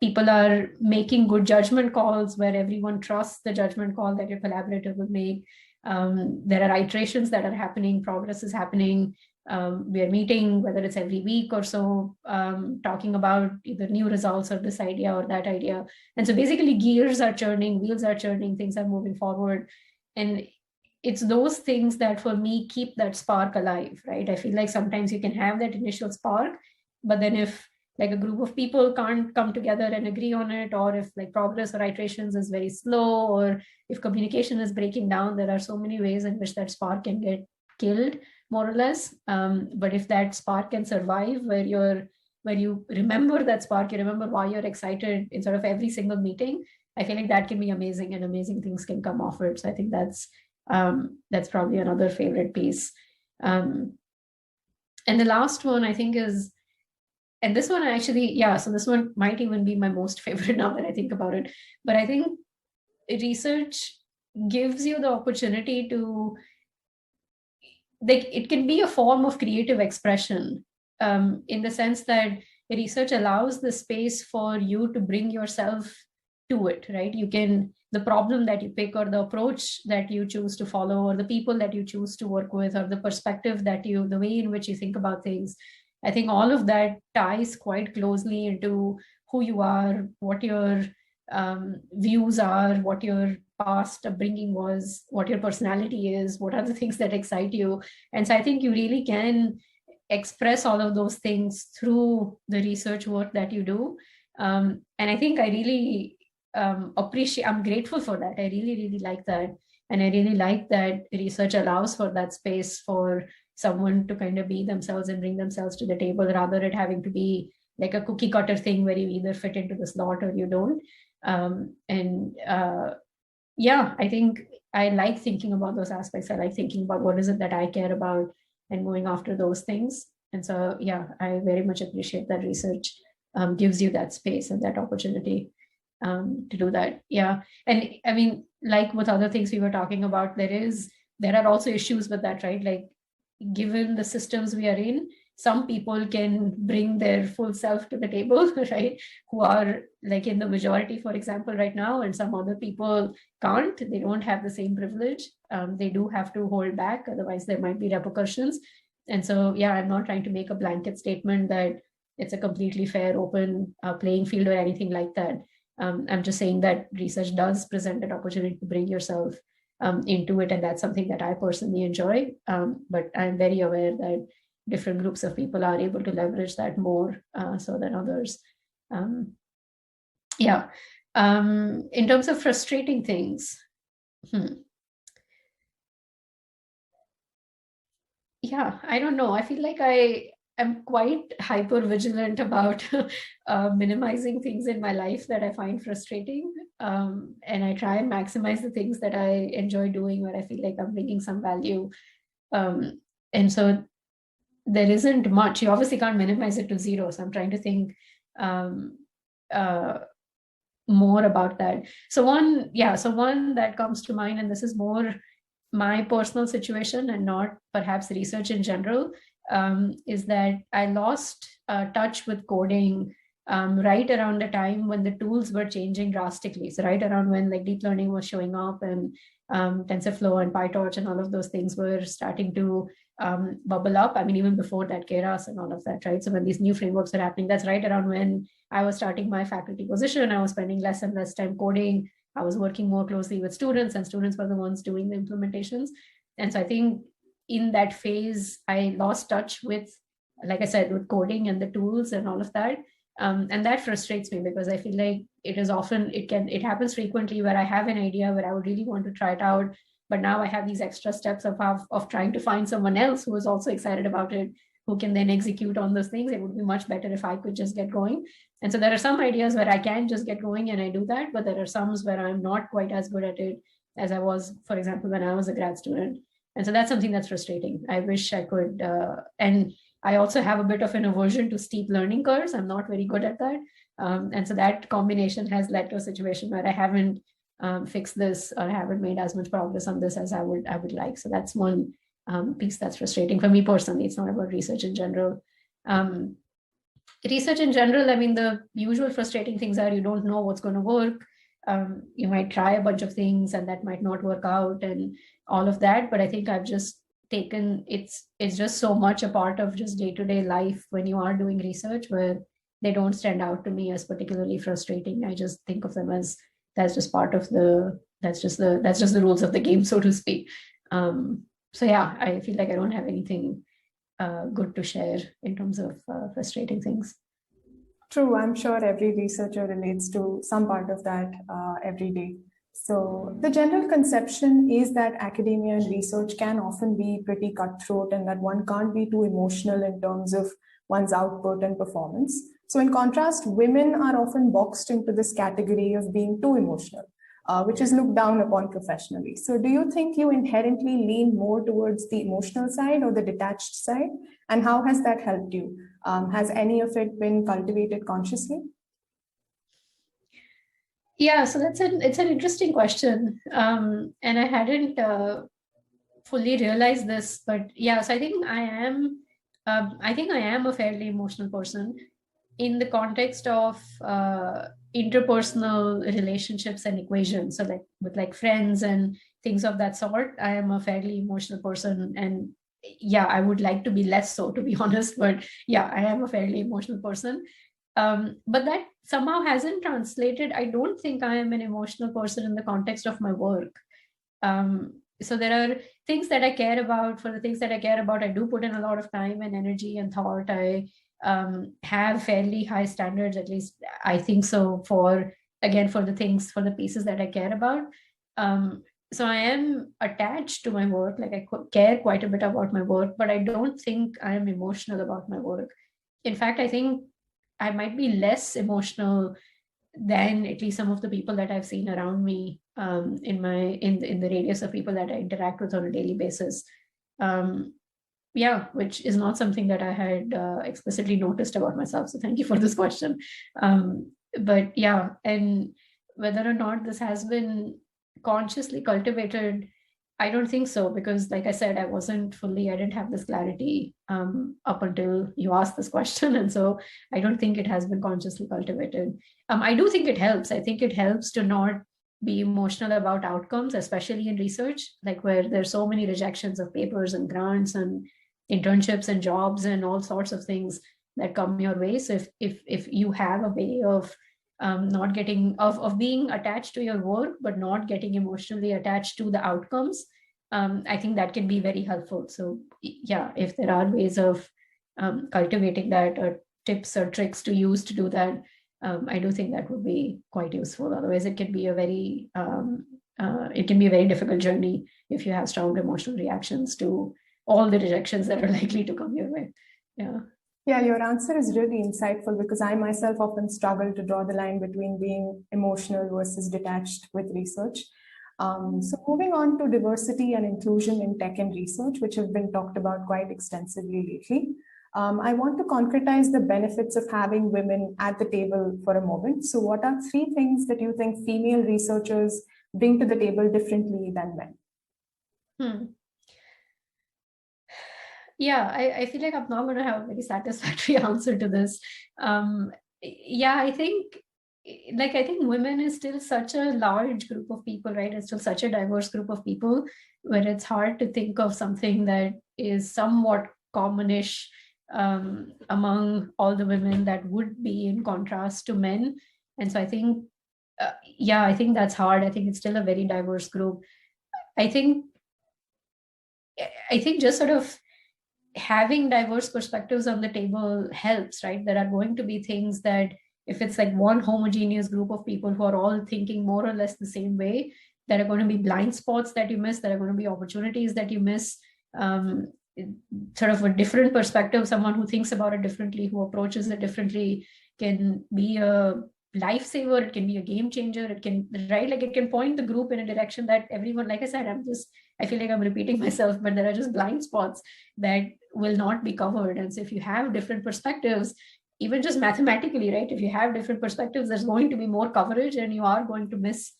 people are making good judgment calls where everyone trusts the judgment call that your collaborator will make. There are iterations that are happening, progress is happening. We are meeting, whether it's every week or so, talking about either new results or this idea or that idea. And so basically gears are churning, wheels are churning, things are moving forward. And it's those things that for me keep that spark alive, right? I feel like sometimes you can have that initial spark, but then if like a group of people can't come together and agree on it, or if like progress or iterations is very slow, or if communication is breaking down, there are so many ways in which that spark can get killed, more or less. But if that spark can survive, where you remember that spark, you remember why you're excited in sort of every single meeting, I feel like that can be amazing, and amazing things can come off it. So I think that's probably another favorite piece. And the last one I think is and this one actually, yeah, so this one might even be my most favorite now that I think about it. But I think research gives you the opportunity to, like, it can be a form of creative expression, in the sense that research allows the space for you to bring yourself to it, right? You can, the problem that you pick, or the approach that you choose to follow, or the people that you choose to work with, or the perspective that you, the way in which you think about things, I think all of that ties quite closely into who you are, what your views are, what your past upbringing was, what your personality is, what are the things that excite you. And so I think you really can express all of those things through the research work that you do. And I think I really appreciate, I'm grateful for that. I really, really like that. And I really like that research allows for that space for someone to kind of be themselves and bring themselves to the table, rather than having to be like a cookie cutter thing where you either fit into the slot or you don't. And yeah, I think I like thinking about those aspects. I like thinking about what is it that I care about and going after those things. And so, yeah, I very much appreciate that research gives you that space and that opportunity to do that. Yeah. And I mean, like with other things we were talking about, there are also issues with that, right? Like, given the systems we are in, some people can bring their full self to the table, right? Who are like in the majority, for example, right now, and some other people can't. They don't have the same privilege. They do have to hold back, otherwise there might be repercussions. And so, yeah, I'm not trying to make a blanket statement that it's a completely fair, open playing field or anything like that. I'm just saying that research does present an opportunity to bring yourself into it, and that's something that I personally enjoy. But I'm very aware that different groups of people are able to leverage that more so than others. Yeah. In terms of frustrating things, yeah, I don't know. I feel like I am quite hyper vigilant about minimizing things in my life that I find frustrating. And I try and maximize the things that I enjoy doing, where I feel like I'm bringing some value. And so there isn't much. You obviously can't minimize it to zero. So I'm trying to think more about that. So one that comes to mind, and this is more my personal situation and not perhaps research in general, is that I lost touch with coding right around the time when the tools were changing drastically. So right around when like deep learning was showing up, and TensorFlow and PyTorch and all of those things were starting to bubble up. I mean, even before that, Keras and all of that, right? So when these new frameworks are happening, that's right around when I was starting my faculty position. I was spending less and less time coding. I was working more closely with students, and students were the ones doing the implementations. And so I think in that phase, I lost touch with, like I said, with coding and the tools and all of that. And that frustrates me, because I feel like it happens frequently where I have an idea where I would really want to try it out, but now I have these extra steps of trying to find someone else who is also excited about it, who can then execute on those things. It would be much better if I could just get going. And so there are some ideas where I can just get going and I do that, but there are some where I'm not quite as good at it as I was, for example, when I was a grad student. And so that's something that's frustrating. I wish I could, and I also have a bit of an aversion to steep learning curves. I'm not very good at that. And so that combination has led to a situation where I haven't fixed this, or I haven't made as much progress on this as I would like. So that's one piece that's frustrating for me personally. It's not about research in general. Research in general, I mean, the usual frustrating things are you don't know what's going to work. You might try a bunch of things and that might not work out and all of that. But I think I've just taken, it's just so much a part of just day-to-day life when you are doing research, where they don't stand out to me as particularly frustrating. I just think of them as that's just part of that's just the rules of the game, so to speak. So yeah, I feel like I don't have anything good to share in terms of frustrating things. True, I'm sure every researcher relates to some part of that every day. So the general conception is that academia and research can often be pretty cutthroat, and that one can't be too emotional in terms of one's output and performance. So in contrast, women are often boxed into this category of being too emotional, which is looked down upon professionally. So do you think you inherently lean more towards the emotional side or the detached side? And how has that helped you? Has any of it been cultivated consciously? Yeah, so it's an interesting question, and I hadn't fully realized this, but yeah, so I think I am a fairly emotional person in the context of interpersonal relationships and equations. So like with like friends and things of that sort, I am a fairly emotional person, and yeah, I would like to be less so, to be honest, but yeah, I am a fairly emotional person. But that somehow hasn't translated. I don't think I am an emotional person in the context of my work. So there are things that I care about. For the things that I care about, I do put in a lot of time and energy and thought. I have fairly high standards, at least I think so, for again, for the things, for the pieces that I care about. So I am attached to my work, like I care quite a bit about my work, but I don't think I am emotional about my work. In fact, I think I might be less emotional than at least some of the people that I've seen around me, in the radius of people that I interact with on a daily basis. Um, yeah, which is not something that I had explicitly noticed about myself. So thank you for this question. But yeah, and whether or not this has been consciously cultivated, I don't think so, because like I said, I didn't have this clarity up until you asked this question. And so I don't think it has been consciously cultivated. I do think it helps. I think it helps to not be emotional about outcomes, especially in research, like where there's so many rejections of papers and grants and internships and jobs and all sorts of things that come your way. So if you have a way of not getting of being attached to your work but not getting emotionally attached to the outcomes, I think that can be very helpful. So yeah, if there are ways of cultivating that, or tips or tricks to use to do that, I do think that would be quite useful. Otherwise it can be a very difficult journey if you have strong emotional reactions to all the rejections that are likely to come your way. Yeah. Yeah, your answer is really insightful, because I myself often struggle to draw the line between being emotional versus detached with research. So moving on to diversity and inclusion in tech and research, which have been talked about quite extensively lately. I want to concretize the benefits of having women at the table for a moment. So what are three things that you think female researchers bring to the table differently than men? Yeah, I feel like I'm not going to have a very satisfactory answer to this. Yeah, I think women is still such a large group of people, right? It's still such a diverse group of people, where it's hard to think of something that is somewhat commonish among all the women that would be in contrast to men. And so I think, yeah, I think that's hard. I think it's still a very diverse group. I think just sort of having diverse perspectives on the table helps, right? There are going to be things that, if it's like one homogeneous group of people who are all thinking more or less the same way, there are going to be blind spots that you miss. There are going to be opportunities that you miss. Sort of a different perspective, someone who thinks about it differently, who approaches it differently, can be a lifesaver. It can be a game changer. It can, right? Like it can point the group in a direction that everyone, like I said, I feel like I'm repeating myself, but there are just blind spots that will not be covered. And so if you have different perspectives, even just mathematically, right? If you have different perspectives, there's going to be more coverage, and you are going to miss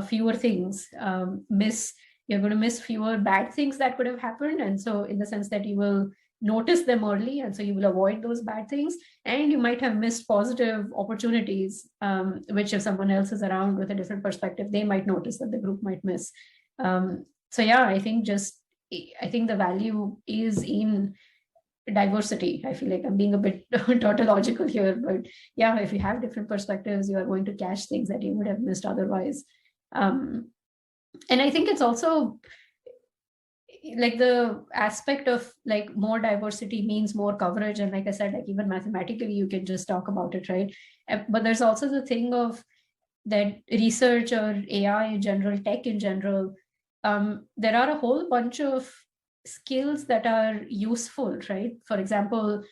fewer things. You're going to miss fewer bad things that could have happened. And so in the sense that you will notice them early, and so you will avoid those bad things, and you might have missed positive opportunities, which if someone else is around with a different perspective, they might notice that the group might miss. So yeah, I think the value is in diversity. I feel like I'm being a bit tautological here, but yeah, if you have different perspectives, you are going to catch things that you would have missed otherwise. And I think it's also like the aspect of like more diversity means more coverage. And like I said, like even mathematically, you can just talk about it, right? But there's also the thing of that research or AI in general, tech in general, there are a whole bunch of skills that are useful, right? For example,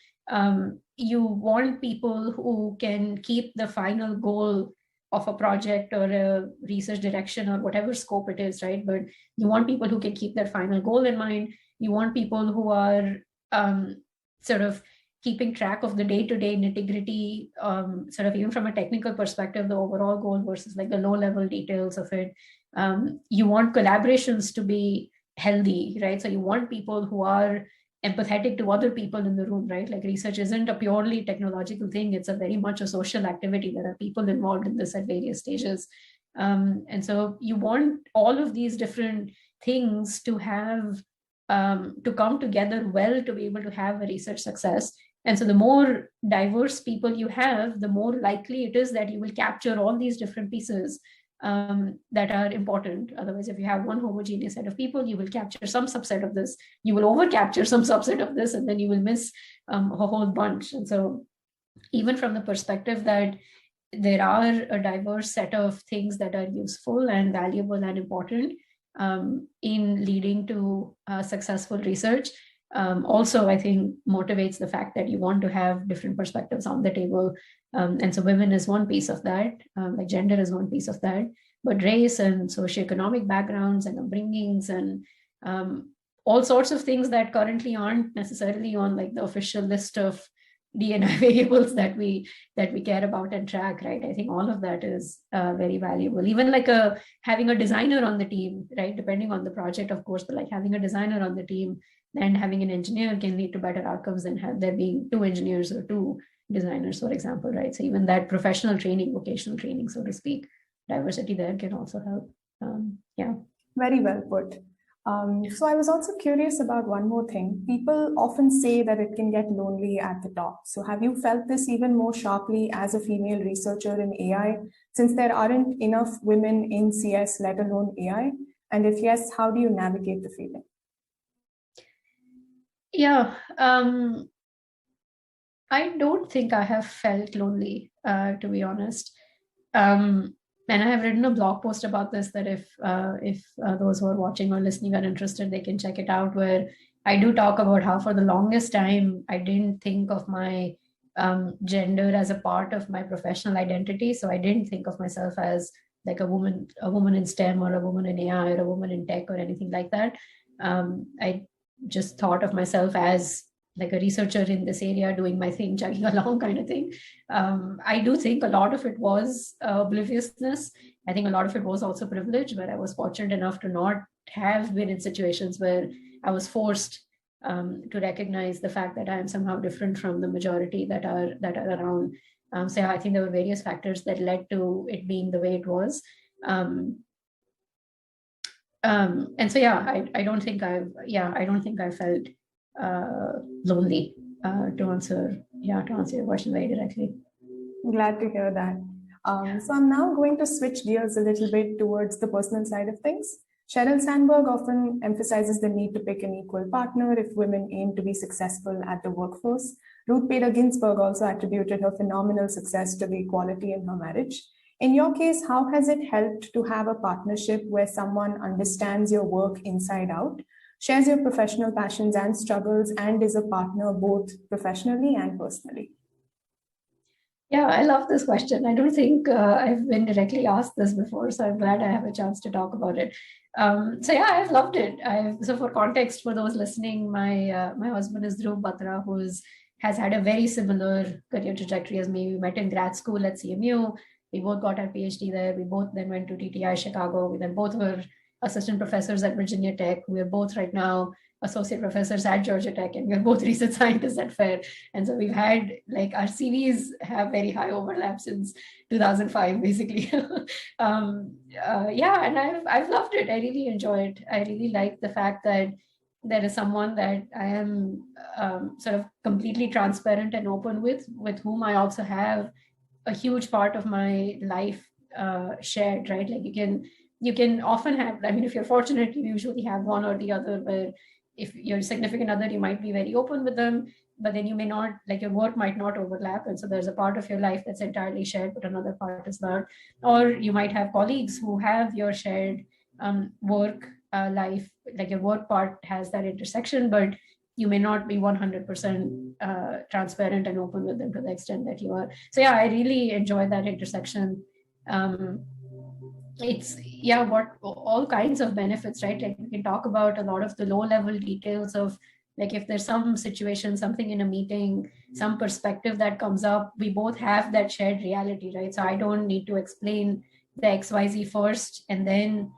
you want people who can keep the final goal of a project or a research direction or whatever scope it is, right? But you want people who can keep their final goal in mind. You want people who are sort of keeping track of the day-to-day nitty-gritty, sort of even from a technical perspective, the overall goal versus like the low-level details of it. You want collaborations to be healthy, right? So you want people who are empathetic to other people in the room, right? Like research isn't a purely technological thing. It's a very much a social activity. There are people involved in this at various stages. And so you want all of these different things to have, to come together well to be able to have a research success. And so the more diverse people you have, the more likely it is that you will capture all these different pieces that are important. Otherwise, if you have one homogeneous set of people, you will capture some subset of this, you will over capture some subset of this, and then you will miss a whole bunch. And so even from the perspective that there are a diverse set of things that are useful and valuable and important in leading to successful research, also I think motivates the fact that you want to have different perspectives on the table. And so women is one piece of that, like gender is one piece of that, but race and socioeconomic backgrounds and upbringings and all sorts of things that currently aren't necessarily on like the official list of D&I variables that we care about and track, right? I think all of that is very valuable. Even like having a designer on the team, right? Depending on the project, of course, but like having a designer on the team and having an engineer can lead to better outcomes than there being 2 engineers or 2 designers, for example, right? So even that professional training, vocational training, so to speak, diversity there can also help. Yeah. Very well put. So I was also curious about one more thing. People often say that it can get lonely at the top. So have you felt this even more sharply as a female researcher in AI, since there aren't enough women in CS, let alone AI? And if yes, how do you navigate the feeling? Yeah, I don't think I have felt lonely, to be honest. And I have written a blog post about this that if those who are watching or listening are interested, they can check it out, where I do talk about how for the longest time, I didn't think of my gender as a part of my professional identity. So I didn't think of myself as like a woman in STEM or a woman in AI or a woman in tech or anything like that. I just thought of myself as like a researcher in this area doing my thing, chugging along kind of thing. I do think a lot of it was obliviousness. I think a lot of it was also privilege, where I was fortunate enough to not have been in situations where I was forced to recognize the fact that I am somehow different from the majority that are around. So I think there were various factors that led to it being the way it was. And so I don't think I felt lonely, to answer your question very directly. Glad to hear that. So I'm now going to switch gears a little bit towards the personal side of things. Sheryl Sandberg often emphasizes the need to pick an equal partner if women aim to be successful at the workforce. Ruth Bader Ginsburg also attributed her phenomenal success to the equality in her marriage. In your case, how has it helped to have a partnership where someone understands your work inside out, shares your professional passions and struggles, and is a partner both professionally and personally? Yeah, I love this question. I don't think I've been directly asked this before, so I'm glad I have a chance to talk about it. So yeah, I've loved it. So for context, for those listening, my husband is Dhruv Batra, who has had a very similar career trajectory as me. We met in grad school at CMU. We both got our PhD there. We both then went to TTI Chicago. We then both were assistant professors at Virginia Tech. We are both right now associate professors at Georgia Tech, and we're both research scientists at FAIR. And so we've had, like, our CVs have very high overlap since 2005, basically. Yeah, and I've loved it. I really enjoy it. I really like the fact that there is someone that I am sort of completely transparent and open with whom I also have a huge part of my life shared, right? Like you can often have, I mean, if you're fortunate, you usually have one or the other, where if you're a significant other, you might be very open with them, but then you may not, like your work might not overlap. And so there's a part of your life that's entirely shared, but another part is not. Or you might have colleagues who have your shared work life, like your work part has that intersection, but you may not be 100% transparent and open with them to the extent that you are. So yeah, I really enjoy that intersection. It's what all kinds of benefits, right? Like we can talk about a lot of the low level details of Like if there's some situation, something in a meeting, some perspective that comes up, we both have that shared reality, right? So I don't need to explain the XYZ first and then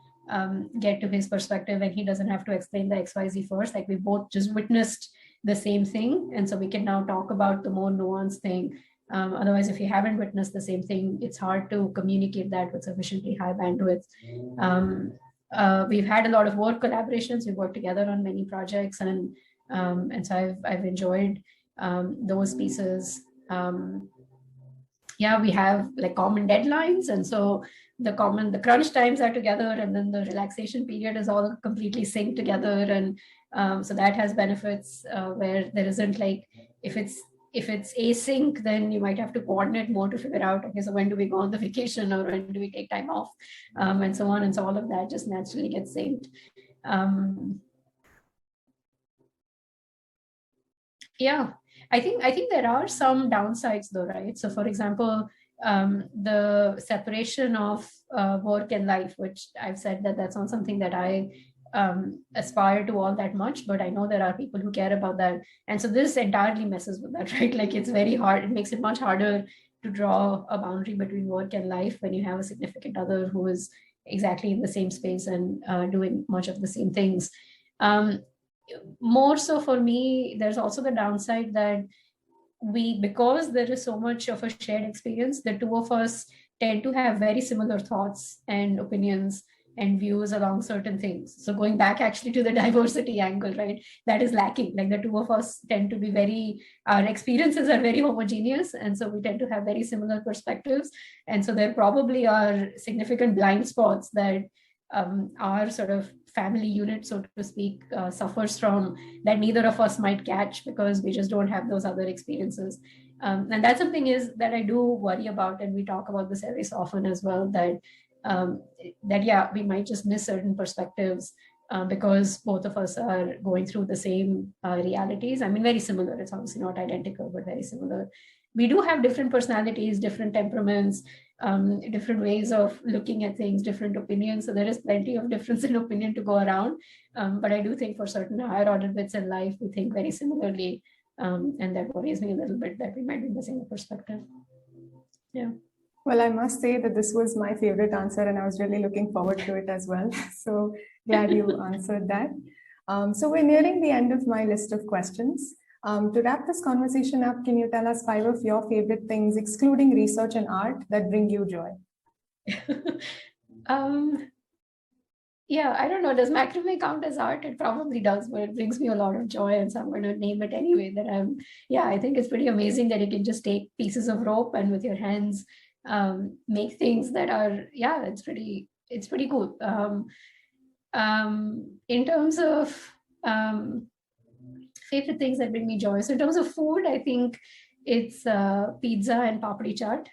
get to his perspective, and he doesn't have to explain the XYZ first. Like we both just witnessed the same thing, and so we can now talk about the more nuanced thing. Otherwise, if you haven't witnessed the same thing, it's hard to communicate that with sufficiently high bandwidth. We've had a lot of work collaborations. We've worked together on many projects, and so I've enjoyed those pieces. Yeah, we have like common deadlines, and so the crunch times are together, and then the relaxation period is all completely synced together, and so that has benefits where there isn't like, if it's async, then you might have to coordinate more to figure out, okay, so when do we go on the vacation, or when do we take time off, and so on, and so all of that just naturally gets synced. Yeah, I think there are some downsides though, right? So for example, the separation of work and life, which I've said that that's not something that I aspire to all that much, but I know there are people who care about that. And so this entirely messes with that, right? Like it's very hard. It makes it much harder to draw a boundary between work and life when you have a significant other who is exactly in the same space and doing much of the same things. More so for me, there's also the downside that because there is so much of a shared experience, the two of us tend to have very similar thoughts and opinions and views along certain things. So going back actually to the diversity angle, right, that is lacking. Like the two of us tend to be our experiences are very homogeneous, and so we tend to have very similar perspectives, and so there probably are significant blind spots that our sort of family unit, so to speak, suffers from, that neither of us might catch because we just don't have those other experiences. And that's something is that I do worry about, and we talk about this every so often as well, that yeah, we might just miss certain perspectives because both of us are going through the same realities. I mean, very similar. It's obviously not identical, but very similar. We do have different personalities, different temperaments, different ways of looking at things, different opinions. So there is plenty of difference in opinion to go around. But I do think for certain higher order bits in life, we think very similarly. And that worries me a little bit that we might be missing a perspective. Yeah. Well, I must say that this was my favorite answer, and I was really looking forward to it as well. So glad you answered that. So we're nearing the end of my list of questions. To wrap this conversation up, can you tell us 5 of your favorite things, excluding research and art, that bring you joy? Yeah, I don't know. Does macrame count as art? It probably does, but it brings me a lot of joy, and so I'm going to name it anyway. Yeah, I think it's pretty amazing that you can just take pieces of rope and with your hands make things that are, yeah, it's pretty cool. In terms of favorite things that bring me joy, so in terms of food, I think it's pizza and papri chaat.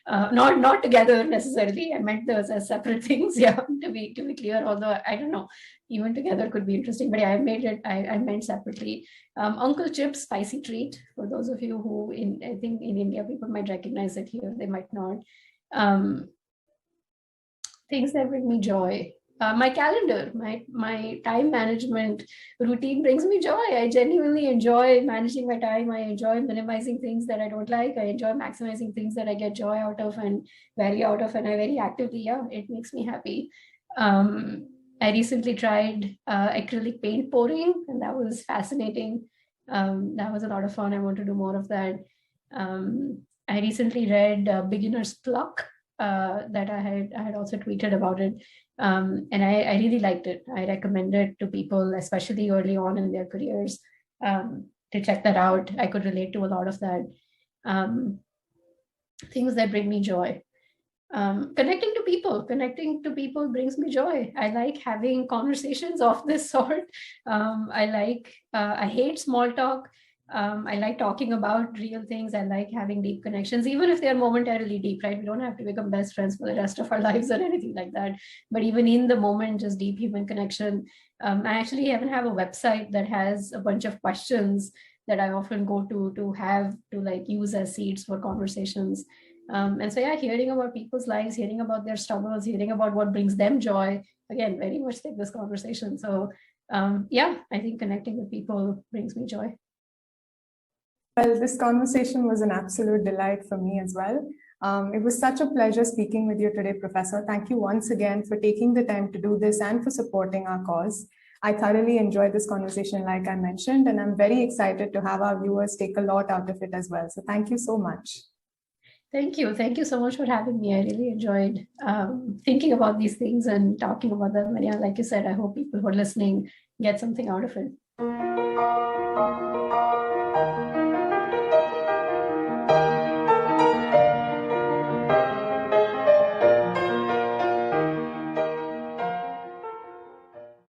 Not together necessarily. I meant those as separate things. Yeah, to be clear. Although I don't know, even together could be interesting. But yeah, I made it. I meant separately. Uncle Chip's spicy treat. For those of you who I think in India people might recognize it, here they might not. Things that bring me joy. My calendar, my time management routine brings me joy. I genuinely enjoy managing my time. I enjoy minimizing things that I don't like. I enjoy maximizing things that I get joy out of and vary out of, and I very actively, yeah, it makes me happy. I recently tried acrylic paint pouring, and that was fascinating. That was a lot of fun. I want to do more of that. I recently read Beginner's Pluck. That I had also tweeted about it. And I really liked it. I recommend it to people, especially early on in their careers, to check that out. I could relate to a lot of that. Things that bring me joy. Connecting to people brings me joy. I like having conversations of this sort. I hate small talk. I like talking about real things. I like having deep connections, even if they're momentarily deep, right? We don't have to become best friends for the rest of our lives or anything like that. But even in the moment, just deep human connection. I actually even have a website that has a bunch of questions that I often go to have to like use as seeds for conversations. And so, yeah, hearing about people's lives, hearing about their struggles, hearing about what brings them joy, again, very much like this conversation. So yeah, I think connecting with people brings me joy. Well, this conversation was an absolute delight for me as well. It was such a pleasure speaking with you today, Professor. Thank you once again for taking the time to do this and for supporting our cause. I thoroughly enjoyed this conversation, like I mentioned, and I'm very excited to have our viewers take a lot out of it as well. So thank you so much. Thank you. Thank you so much for having me. I really enjoyed thinking about these things and talking about them. And yeah, like you said, I hope people who are listening get something out of it.